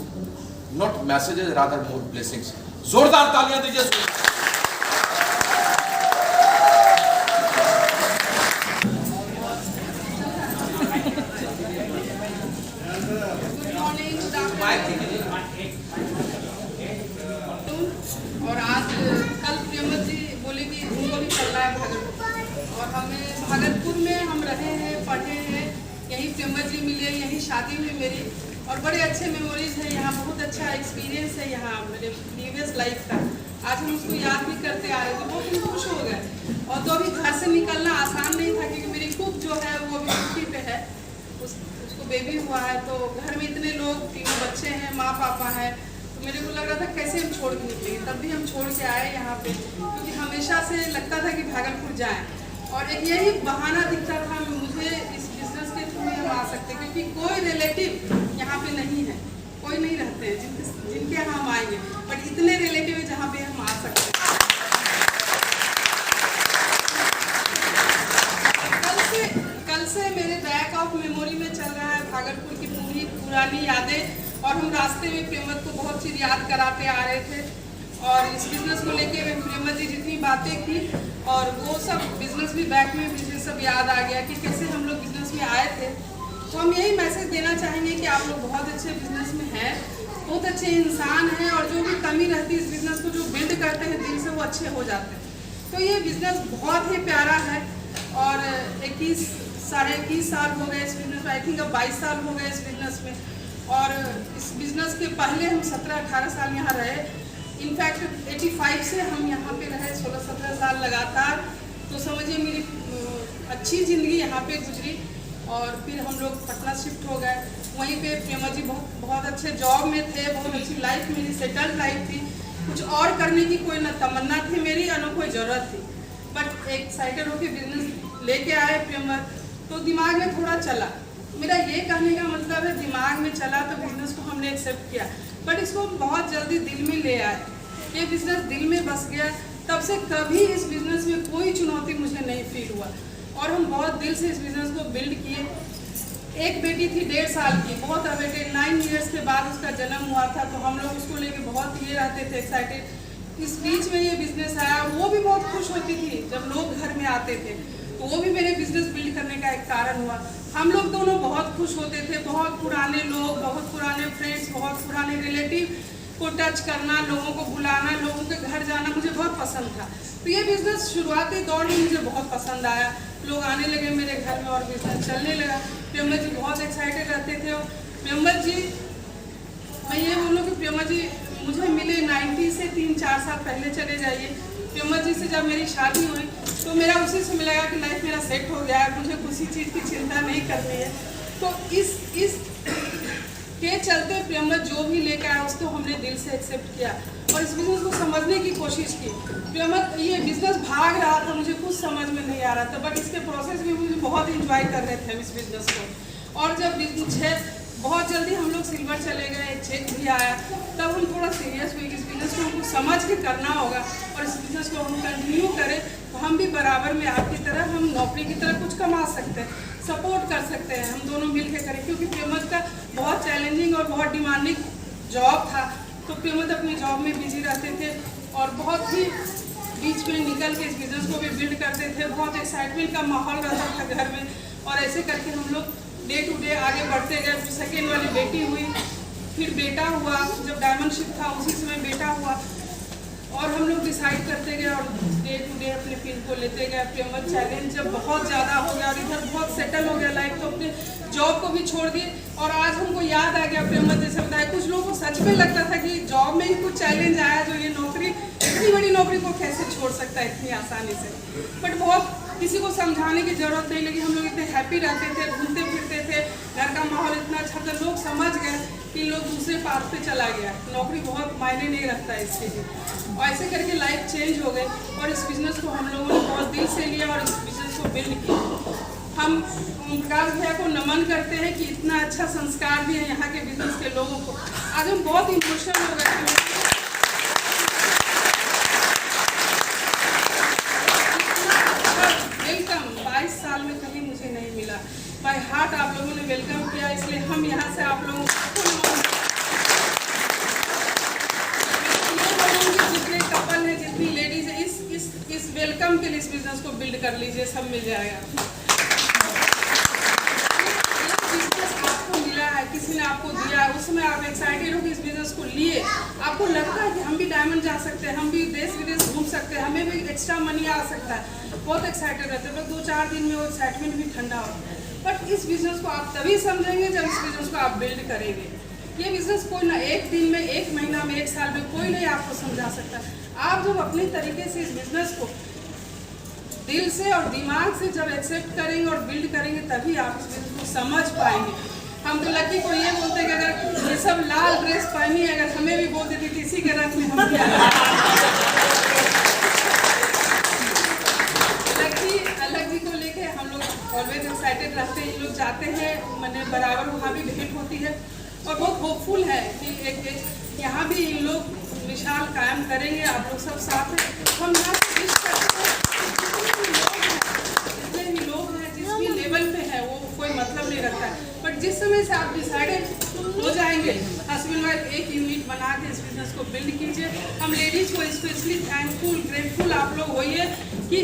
not messages, rather more blessings. जोरदार तालियां दीजिए। और आज कल प्रियमत जी बोले कि उनको भी चलना है भागलपुर, और हमें भागलपुर में हम रहे हैं, पढ़े हैं, यहीं प्रियमत जी मिले, यहीं शादी हुई मेरी, और बड़े अच्छे मेमोरीज हैं यहाँ, बहुत अच्छा एक्सपीरियंस है यहाँ मेरे प्रीवियस लाइफ का। आज हम उसको याद भी करते आ रहे थे, बहुत हम खुश हो गए। और तो अभी घर से निकलना आसान नहीं था, क्योंकि मेरी कुक जो है वो अभी छुट्टी पे है, उसको बेबी हुआ है, तो घर में इतने लोग, 3 बच्चे हैं, माँ पापा है, मेरे को लग रहा था कैसे हम छोड़ के निकलेंगे। तब भी हम छोड़ के आए यहाँ पे, क्योंकि हमेशा से लगता था कि भागलपुर जाएं, और एक यही बहाना दिखता था मुझे इस बिजनेस के थ्रू हम आ सकते, क्योंकि कोई रिलेटिव यहाँ पे नहीं है, कोई नहीं रहते हैं जिनके यहाँ हम आएंगे, बट इतने रिलेटिव है जहाँ पे हम आ सकते हैं। कल से मेरे बैक ऑफ मेमोरी में चल रहा है भागलपुर की पूरी पुरानी यादें, और हम रास्ते में प्रियमत को बहुत चीज़ याद कराते आ रहे थे, और इस बिज़नेस को लेके प्रियमत जी जितनी बातें की, और वो सब बिज़नेस भी बैक में मुझे सब याद आ गया कि कैसे हम लोग बिज़नेस में आए थे। तो हम यही मैसेज देना चाहेंगे कि आप लोग बहुत अच्छे बिज़नेस में हैं, बहुत अच्छे इंसान हैं, और जो भी कमी रहती है इस बिज़नेस को जो बिल्ड करते हैं दिल से, वो अच्छे हो जाते हैं। तो ये बिज़नेस बहुत ही प्यारा है, और 21 साल हो गए इस बिज़नेस में, आई थिंक अब 22 साल हो गए इस बिज़नेस में। और इस बिज़नेस के पहले हम 17-18 साल यहाँ रहे, इनफैक्ट 85 से हम यहाँ पे रहे 16-17 साल लगातार। तो समझिए मेरी अच्छी ज़िंदगी यहाँ पे गुजरी, और फिर हम लोग पटना शिफ्ट हो गए। वहीं पे प्रियमत जी बहुत अच्छे जॉब में थे, बहुत अच्छी लाइफ मेरी सेटल्ड लाइफ थी, कुछ और करने की कोई न तमन्ना थी मेरी और न कोई ज़रूरत थी, बट एक्साइटेड होकर बिजनेस लेके आए प्रियमत, तो दिमाग में थोड़ा चला। मेरा ये कहने का मतलब है दिमाग में चला तो बिजनेस को हमने एक्सेप्ट किया, बट इसको बहुत जल्दी दिल में ले आए, ये बिजनेस दिल में बस गया। तब से कभी इस बिजनेस में कोई चुनौती मुझे नहीं फील हुआ, और हम बहुत दिल से इस बिजनेस को बिल्ड किए। एक बेटी थी 1.5 साल की, बहुत अवेटेड, 9 इयर्स के बाद उसका जन्म हुआ था, तो हम लोग उसको लेके बहुत ये रहते थे एक्साइटेड। इस बीच में ये बिजनेस आया, वो भी बहुत खुश होती थी जब लोग घर में आते थे, तो वो भी मेरे बिजनेस बिल्ड करने का एक कारण हुआ। हम लोग दोनों बहुत खुश होते थे, बहुत पुराने लोग, बहुत पुराने फ्रेंड्स, बहुत पुराने रिलेटिव को टच करना, लोगों को बुलाना, लोगों के घर जाना मुझे बहुत पसंद था। तो ये बिज़नेस शुरुआती दौर में मुझे बहुत पसंद आया, लोग आने लगे मेरे घर में और बिजनेस चलने लगा। प्रियमत जी बहुत एक्साइटेड रहते थे। और प्रियमत जी, मैं ये बोलूँ कि प्रियमत जी मुझे मिले 90 से 3-4 साल पहले चले जाइए। प्रियमत जी से जब मेरी शादी हुई तो मेरा उसी से मिलेगा कि लाइफ मेरा सेट हो गया है, मुझे किसी चीज़ की चिंता नहीं करनी है। तो इस के चलते प्रियमत जो भी लेकर आया उसको हमने दिल से एक्सेप्ट किया और इस बिज़नेस को समझने की कोशिश की। प्रियमत ये बिज़नेस भाग रहा था, मुझे कुछ समझ में नहीं आ रहा था, बट इसके प्रोसेस में मुझे बहुत इंजॉय कर रहे थे इस बिज़नेस को। और जब बहुत जल्दी हम लोग सिल्वर चले गए, एक चेक भी आया, तब हम थोड़ा सीरियस हुए कि इस बिज़नेस को हमको समझ के करना होगा और इस बिज़नेस को हम कंटिन्यू करें तो हम भी बराबर में आपकी तरह, हम नौकरी की तरह कुछ कमा सकते हैं, सपोर्ट कर सकते हैं, हम दोनों मिल के करें। क्योंकि प्रियमत का बहुत चैलेंजिंग और बहुत डिमांडिंग जॉब था, तो प्रियमत अपनी जॉब में बिजी रहते थे और बहुत ही बीच में निकल के इस बिज़नेस को भी बिल्ड करते थे। बहुत एक्साइटमेंट का माहौल रहता था घर में और ऐसे करके हम लोग डे टू डे आगे बढ़ते गए। फिर सेकेंड वाली बेटी हुई, फिर बेटा हुआ, जब डायमंड शिप था उसी समय बेटा हुआ और हम लोग डिसाइड करते गए और डे टू डे अपने फील्ड को लेते गए। प्रियमत चैलेंज जब बहुत ज़्यादा हो गया और इधर बहुत सेटल हो गया लाइफ, तो अपने जॉब को भी छोड़ दिए। और आज हमको याद आ गया प्रियमत जैसे बताया, कुछ लोगों को सच में लगता था कि जॉब में ही कुछ चैलेंज आया जो ये नौकरी इतनी बड़ी नौकरी को कैसे छोड़ सकता है इतनी आसानी से। बट बहुत किसी को समझाने की जरूरत नहीं लगी, हम लोग इतने हैप्पी रहते थे, घूमते फिरते थे, घर का माहौल इतना अच्छा था, लोग समझ गए कि लोग दूसरे पाथ पे चला गया, नौकरी बहुत मायने नहीं रखता है इसके लिए। और ऐसे करके लाइफ चेंज हो गई और इस बिज़नेस को हम लोगों ने बहुत दिल से लिया और इस बिज़नेस को बिल्ड किया। हम प्रकाश भैया को नमन करते हैं कि इतना अच्छा संस्कार दिए यहाँ के बिजनेस के लोगों को। आज हम बहुत इमोशनल हो गए थे। वेलकम 22 साल में कभी मुझे नहीं मिला, बाय हार्ट आप लोगों ने वेलकम किया, इसलिए हम यहाँ से आप लोगों को जितने कपल हैं, जितनी लेडीज है, इस वेलकम के लिए इस बिजनेस को बिल्ड कर लीजिए, सब मिल जाएगा। किसी ने आपको दिया, उसमें आप एक्साइटेड हो कि इस बिजनेस को लिए, आपको लगता है कि हम भी डायमंड जा सकते हैं, हम भी देश विदेश घूम सकते हैं, हमें भी एक्स्ट्रा मनी आ सकता है, बहुत एक्साइटेड रहते हैं। बस 2-4 दिन में वो एक्साइटमेंट भी ठंडा हो। बट इस बिजनेस को आप तभी समझेंगे जब इस बिजनेस को आप बिल्ड करेंगे। ये बिजनेस कोई ना एक दिन में, एक महीना में, एक साल में कोई नहीं आपको समझा सकता। आप जब अपने तरीके से इस बिजनेस को दिल से और दिमाग से जब एक्सेप्ट करेंगे और बिल्ड करेंगे, तभी आप इस बिजनेस को समझ पाएंगे। हम तो लकी को ये बोलते हैं कि अगर ये सब लाल ड्रेस पहनी है, अगर हमें भी बोल देती थी इसी के रंग में हम भी लकी को लेके हम लोग ऑलवेज एक्साइटेड रहते हैं। ये लोग जाते हैं, मैंने बराबर वहाँ भी भेंट होती है और बहुत होपफुल है कि एक यहाँ भी इन लोग विशाल कायम करेंगे। आप लोग सब साथ हैं, हम यहाँ से विश करते हैं। जितने भी लोग हैं, जिस भी लेवल पे है, वो कोई मतलब नहीं रखता है। बट जिस समय से आप डिसाइडेड हो जाएंगे, हस्बैंड वाइफ एक यूनिट बना के इस बिजनेस को बिल्ड कीजिए। हम लेडीज को स्पेशली थैंकफुल, ग्रेटफुल आप लोग होइए कि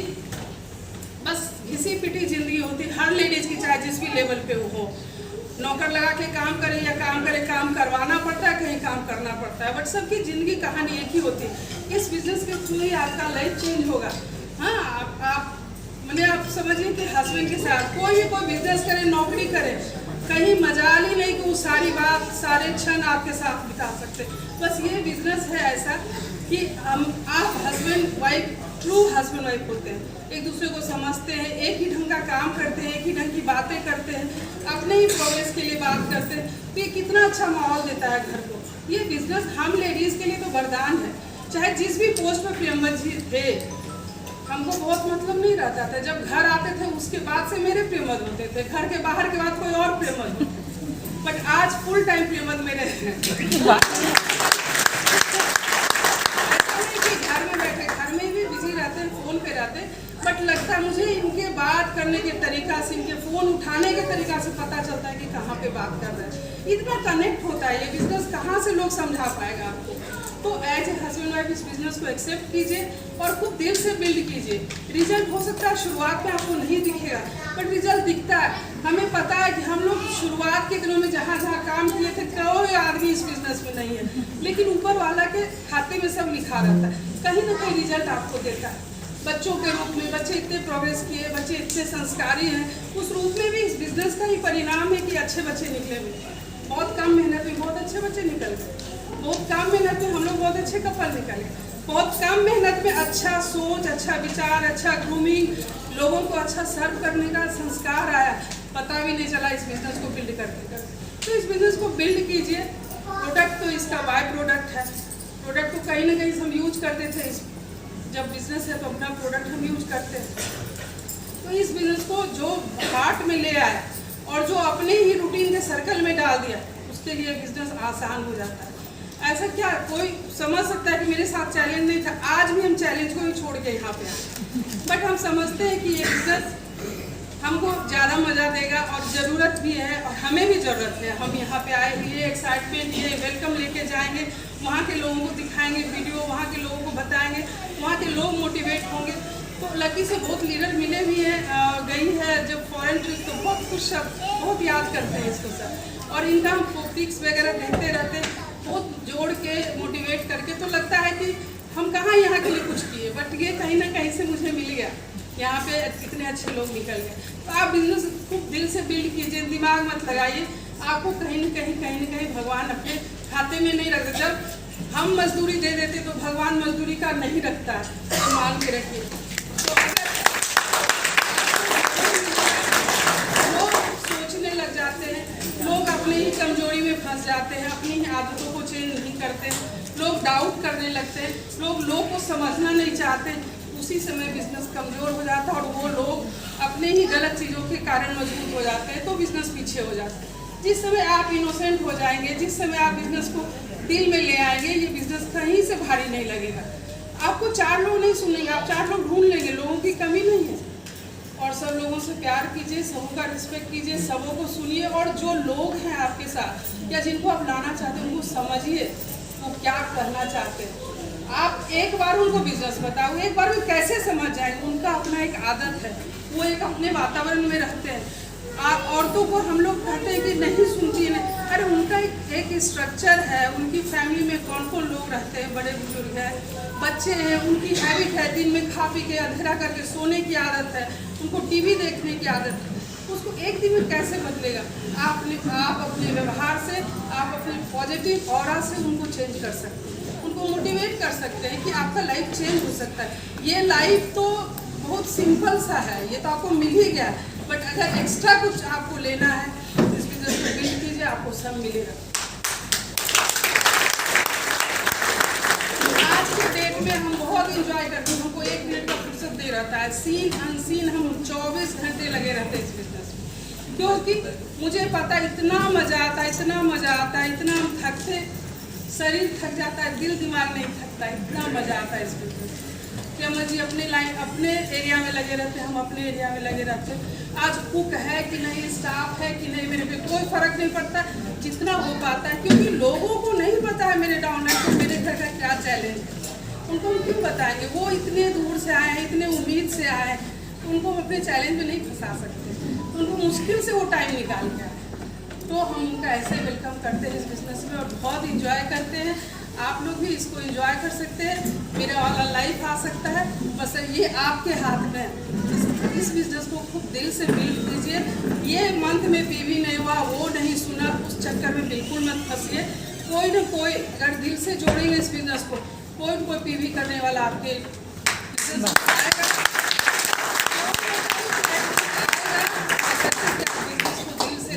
बस घिसी पिटी जिंदगी होती है हर लेडीज की, चाहे जिस भी लेवल पे वो हो। नौकर लगा के काम करे या काम करे, काम करवाना पड़ता है, कहीं काम करना पड़ता है, बट सबकी जिंदगी कहानी एक ही होती है। इस बिजनेस के थ्रू ही आपका लाइफ चेंज होगा। हाँ, आप समझिए कि हस्बैंड के साथ कोई बिजनेस करे, नौकरी करे, कहीं मजाल ही नहीं कि वो सारी बात, सारे क्षण आपके साथ बिता सकते। बस ये बिजनेस है ऐसा कि आप husband wife, true husband wife होते हैं, एक दूसरे को समझते हैं, एक ही ढंग का काम करते हैं, एक ही ढंग की बातें करते हैं, अपने ही प्रोग्रेस के लिए बात करते हैं। तो ये कितना अच्छा माहौल देता है घर को। ये बिजनेस हम लेडीज़ के लिए तो वरदान है। चाहे जिस भी पोस्ट पर प्रियंवद जी थे, हमको बहुत मतलब नहीं रहता था। जब घर आते थे उसके बाद से मेरे प्रियंवद होते थे, घर के बाहर के बाद कोई और प्रियंवद होते। बट आज फुल टाइम प्रियंवद मेरे हैं। घर में बैठे, घर में भी बिजी रहते हैं, फोन पे रहते हैं, बट लगता है मुझे इनके बात करने के तरीका से, इनके फोन उठाने के तरीका से पता चलता है कि कहाँ पे बात कर रहे हैं। इतना कनेक्ट होता है ये बिजनेस, कहाँ से लोग समझा पाएगा आपको। तो एज ए हस्बैंड वाइफ इस बिजनेस को एक्सेप्ट कीजिए और खूब दिल से बिल्ड कीजिए। रिजल्ट हो सकता है शुरुआत में आपको नहीं दिखेगा, बट रिजल्ट दिखता है। हमें पता है कि हम लोग शुरुआत के दिनों में जहाँ जहाँ काम किए थे, कोई आदमी इस बिजनेस में नहीं है, लेकिन ऊपर वाला के खाते में सब लिखा रहता है, कहीं ना कहीं रिजल्ट आपको देता है। बच्चों के रूप में बच्चे इतने प्रोग्रेस किए, बच्चे इतने संस्कारी हैं, उस रूप में भी इस बिजनेस का ही परिणाम है कि अच्छे बच्चे निकले हुए। बहुत कम मेहनत में बहुत अच्छे बच्चे निकल गए, बहुत कम मेहनत में हम लोग बहुत अच्छे कपल निकले, बहुत कम मेहनत में अच्छा सोच, अच्छा विचार, अच्छा ग्रूमिंग, लोगों को अच्छा सर्व करने का संस्कार आया, पता भी नहीं चला इस बिजनेस को बिल्ड करते। तो इस बिजनेस को बिल्ड कीजिए। प्रोडक्ट तो इसका बाय प्रोडक्ट है, प्रोडक्ट को कहीं ना कहीं हम यूज करते थे, जब बिजनेस है तो अपना प्रोडक्ट हम यूज करते हैं। तो इस बिजनेस को जो हार्ट में ले आया और जो अपने ही रूटीन के सर्कल में डाल दिया, उसके लिए बिजनेस आसान हो जाता है। ऐसा क्या कोई समझ सकता है कि मेरे साथ चैलेंज नहीं था, आज भी हम चैलेंज को ही छोड़ के यहाँ पे आए, बट हम समझते हैं कि ये बिजनेस हमको ज़्यादा मज़ा देगा और ज़रूरत भी है और हमें भी ज़रूरत है। हम यहाँ पे आए, ये एक्साइटमेंट, ये वेलकम लेके जाएंगे, वहाँ के लोगों को दिखाएंगे वीडियो, वहाँ के लोगों को बताएंगे, वहाँ के लोग मोटिवेट होंगे। तो लकी से बहुत लीडर मिले भी हैं, गई है जब फॉरेन ट्रिप, तो बहुत कुछ बहुत याद करते हैं इसको सर, और इनका हम पिक्स वगैरह देखते रहते हैं, बहुत जोड़ के मोटिवेट करके। तो लगता है कि हम कहाँ यहाँ के लिए कुछ किए, बट ये कहीं ना कहीं से मुझे मिल गया, यहाँ पे इतने अच्छे लोग निकल गए। तो आप बिजनेस खूब दिल से बिल्ड कीजिए, दिमाग मत लगाइए, आपको कहीं ना कहीं भगवान अपने खाते में नहीं रखते। जब हम मजदूरी दे देते तो भगवान मजदूरी का नहीं रखता है, तो मान के रखिए। तो लोग सोचने लग जाते हैं, लोग अपनी ही कमजोरी में फंस जाते हैं, अपनी ही आदतों को चेंज नहीं करते, लोग डाउट करने लगते हैं, लोग को समझना नहीं चाहते। उसी समय बिजनेस कमजोर हो जाता है और वो लोग अपने ही गलत चीज़ों के कारण मजबूत हो जाते हैं, तो बिजनेस पीछे हो जाता है। जिस समय आप इनोसेंट हो जाएंगे, जिस समय आप बिजनेस को दिल में ले आएंगे, ये बिजनेस कहीं से भारी नहीं लगेगा। आपको 4 लोग नहीं सुनेंगे, आप 4 लोग ढूंढ लेंगे, लोगों की कमी नहीं है। और सब लोगों से प्यार कीजिए, सबों का रिस्पेक्ट कीजिए, सबों को सुनिए, और जो लोग हैं आपके साथ या जिनको आप लाना चाहते हैं उनको समझिए वो क्या करना चाहते हैं। आप एक बार उनको बिजनेस बताओ, एक बार वो कैसे समझ जाएंगे। उनका अपना एक आदत है, वो एक अपने वातावरण में रहते हैं। औरतों को हम लोग कहते हैं कि नहीं सुनती नहीं, अरे उनका एक स्ट्रक्चर है, उनकी फैमिली में कौन कौन लोग रहते हैं, बड़े बुजुर्ग हैं, बच्चे हैं, उनकी हैबिट है दिन में खा पी के अंधेरा करके सोने की आदत है, उनको टीवी देखने की आदत है। उसको एक दिन में कैसे बदलेगा? आप अपने व्यवहार से, आप अपने पॉजिटिव ऑरा से उनको चेंज कर सकते हैं, उनको मोटिवेट कर सकते हैं कि आपका लाइफ चेंज हो सकता है। ये लाइफ तो बहुत सिंपल सा है, ये तो आपको मिल ही गया, बट अगर एक्स्ट्रा कुछ आपको लेना है तो इस बिजनेस को बिल्ड कीजिए, आपको सब मिलेगा। आज के डेट में हम बहुत इंजॉय करते हैं, हमको 1 मिनट का फुर्सत दे रहता है, सीन अनसीन हम 24 घंटे लगे रहते हैं इस बिजनेस में, क्योंकि मुझे पता है इतना मजा आता है, इतना मजा आता है, इतना हम थकते, शरीर थक जाता है, दिल दिमाग नहीं थकता, इतना मजा आता है इस बिजनेस में। रमन जी अपने एरिया में लगे रहते हैं, हम अपने एरिया में लगे रहते हैं। आज कुक है कि नहीं, स्टाफ है कि नहीं, मेरे पे कोई फर्क नहीं पड़ता, जितना हो पाता है, क्योंकि लोगों को नहीं पता है मेरे डाउनर को मेरे घर का क्या चैलेंज है। उनको हम क्यों बताएंगे? वो इतने दूर से आए हैं, इतने उम्मीद से आए हैं, उनको हम अपने चैलेंज में नहीं फंसा सकते, उनको मुश्किल से वो टाइम निकाल के आए। तो हम उनका ऐसे वेलकम करते हैं इस बिजनेस में और बहुत इंजॉय करते हैं। आप लोग भी इसको एंजॉय कर सकते हैं, मेरा वाला लाइफ आ सकता है, बस ये आपके हाथ में है। इस बिजनेस को खूब दिल से बिल्ड कीजिए। ये मंथ में पीवी नहीं हुआ, वो नहीं सुना, उस चक्कर में बिल्कुल मत फंसिए। कोई ना कोई अगर दिल से जोड़ेंगे इस बिजनेस को, कोई ना कोई पीवी करने वाला आपके बिजनेस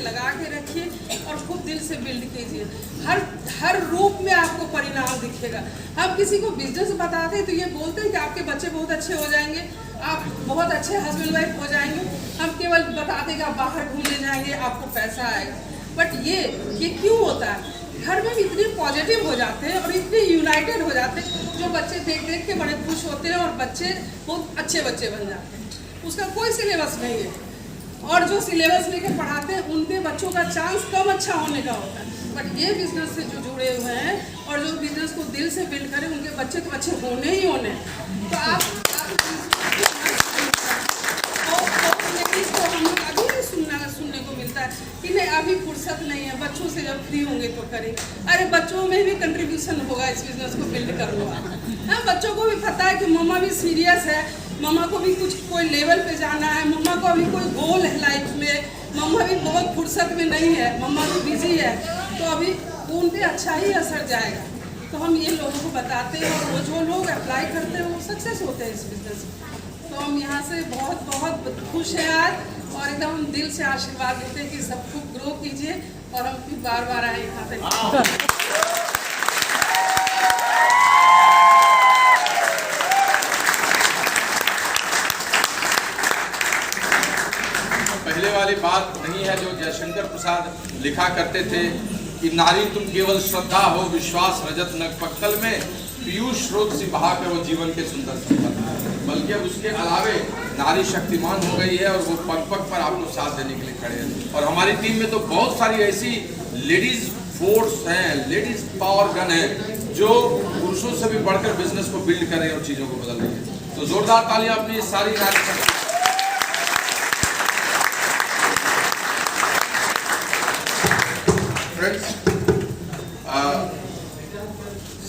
लगा के रखिए और खूब दिल से बिल्ड कीजिए। हर रूप में आपको परिणाम दिखेगा। हम किसी को बिजनेस बताते हैं तो ये बोलते हैं कि आपके बच्चे बहुत अच्छे हो जाएंगे, आप बहुत अच्छे हस्बैंड वाइफ हो जाएंगे। हम केवल बताते कि आप बाहर घूमने जाएंगे, आपको पैसा आएगा। बट ये क्यों होता है? घर में भी इतने पॉजिटिव हो जाते हैं और इतने यूनाइटेड हो जाते हैं, जो बच्चे देख देख के बड़े खुश होते हैं और बच्चे बहुत अच्छे बच्चे बन जाते हैं। उसका कोई सिलेबस नहीं है, और जो सिलेबस लेके पढ़ाते हैं उनके बच्चों का चांस कम अच्छा होने का होता है। बट ये बिजनेस से जो जुड़े हुए हैं और जो बिजनेस को दिल से बिल्ड करें, उनके बच्चे तो अच्छे होने ही होने। तो आप लेडीज को हम लोग अभी भी सुनने को मिलता है कि नहीं अभी फुर्सत नहीं है, बच्चों से जब फ्री होंगे तो करें। अरे बच्चों में भी कंट्रीब्यूशन होगा इस बिजनेस को बिल्ड कर लो। हाँ, बच्चों को भी पता है कि मम्मा भी सीरियस है, मम्मा को भी कुछ कोई लेवल पे जाना है, मम्मा को अभी कोई गोल है लाइफ में, मम्मा भी बहुत फुर्सत में नहीं है, मम्मा भी बिजी है, तो अभी उन पे अच्छा ही असर जाएगा। तो हम ये लोगों को बताते हैं और वो जो लोग अप्लाई करते हैं वो सक्सेस होते हैं इस बिजनेस में। तो हम यहाँ से बहुत बहुत खुश हैं आज और एकदम हम दिल से आशीर्वाद देते हैं कि सब खूब ग्रो कीजिए और हम फिर बार बार आए यहाँ पे। पहले वाली बात नहीं है जो जयशंकर प्रसाद लिखा करते थे कि नारी तुम केवल श्रद्धा हो, विश्वास रजत नग पक्कल में, पीयूष स्रोत से बहा के वो जीवन के सुंदर संपद। बल्कि अब उसके अलावे नारी शक्तिमान हो गई है और वो पग पग पर आपको साथ देने के लिए खड़े हैं। और हमारी टीम में तो बहुत सारी ऐसी लेडीज फोर्स हैं, लेडीज पावर गन है जो पुरुषों से भी बढ़कर बिजनेस को बिल्ड कर रही है और चीजों को बदल रही है। तो जोरदार तालियां अपनी ये सारी नारी शक्ति।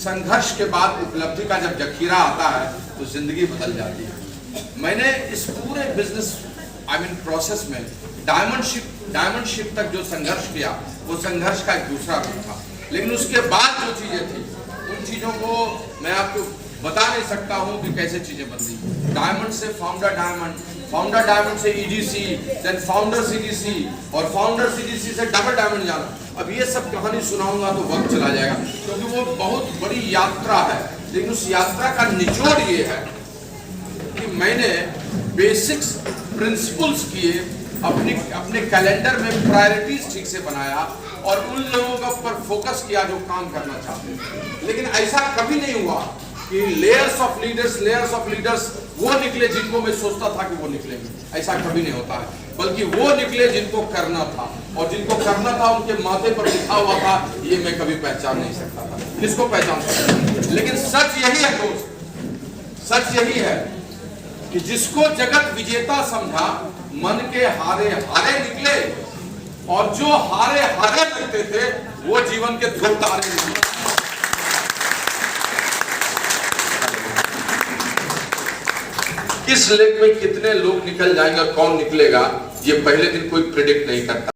संघर्ष के बाद उपलब्धि का जब जखीरा आता है तो जिंदगी बदल जाती है। मैंने इस पूरे बिजनेस प्रोसेस में डायमंड शिप तक जो संघर्ष किया वो संघर्ष का एक दूसरा रूप था। लेकिन उसके बाद जो चीजें थी उन चीजों को मैं आपको बता नहीं सकता हूं कि कैसे चीजें बदली। डायमंड से फाउंडर डायमंड, फाउंडर डायमंड से ईडीसी, देन फाउंडर सीडीसी, और फाउंडर सीडीसी से डबल डायमंड जाना। अब ये सब कहानी सुनाऊंगा तो वक्त चला जाएगा, क्योंकि वो बहुत बड़ी यात्रा है। लेकिन उस यात्रा का निचोड़ ये है कि मैंने बेसिक्स प्रिंसिपल्स किए, अपने कैलेंडर में प्रायोरिटीज ठीक से बनाया और उन लोगों के ऊपर फोकस किया जो काम करना चाहते थे। लेकिन ऐसा कभी नहीं हुआ कि लेयर्स ऑफ लीडर्स वो निकले जिनको मैं सोचता था कि वो निकलेंगे, ऐसा कभी नहीं होता है। बल्कि वो निकले जिनको करना था, और जिनको करना था उनके माथे पर लिखा हुआ था, ये मैं कभी पहचान नहीं सकता था। किसको पहचान सकता? लेकिन सच यही है दोस्त, सच यही है कि जिसको जगत विजेता समझा, मन के हारे हारे निकले, और जो हारे हारे लगते थे वो जीवन के ध्रुव तारे निकले। किस लेग में कितने लोग निकल जाएंगे और कौन निकलेगा, ये पहले दिन कोई प्रेडिक्ट नहीं करता।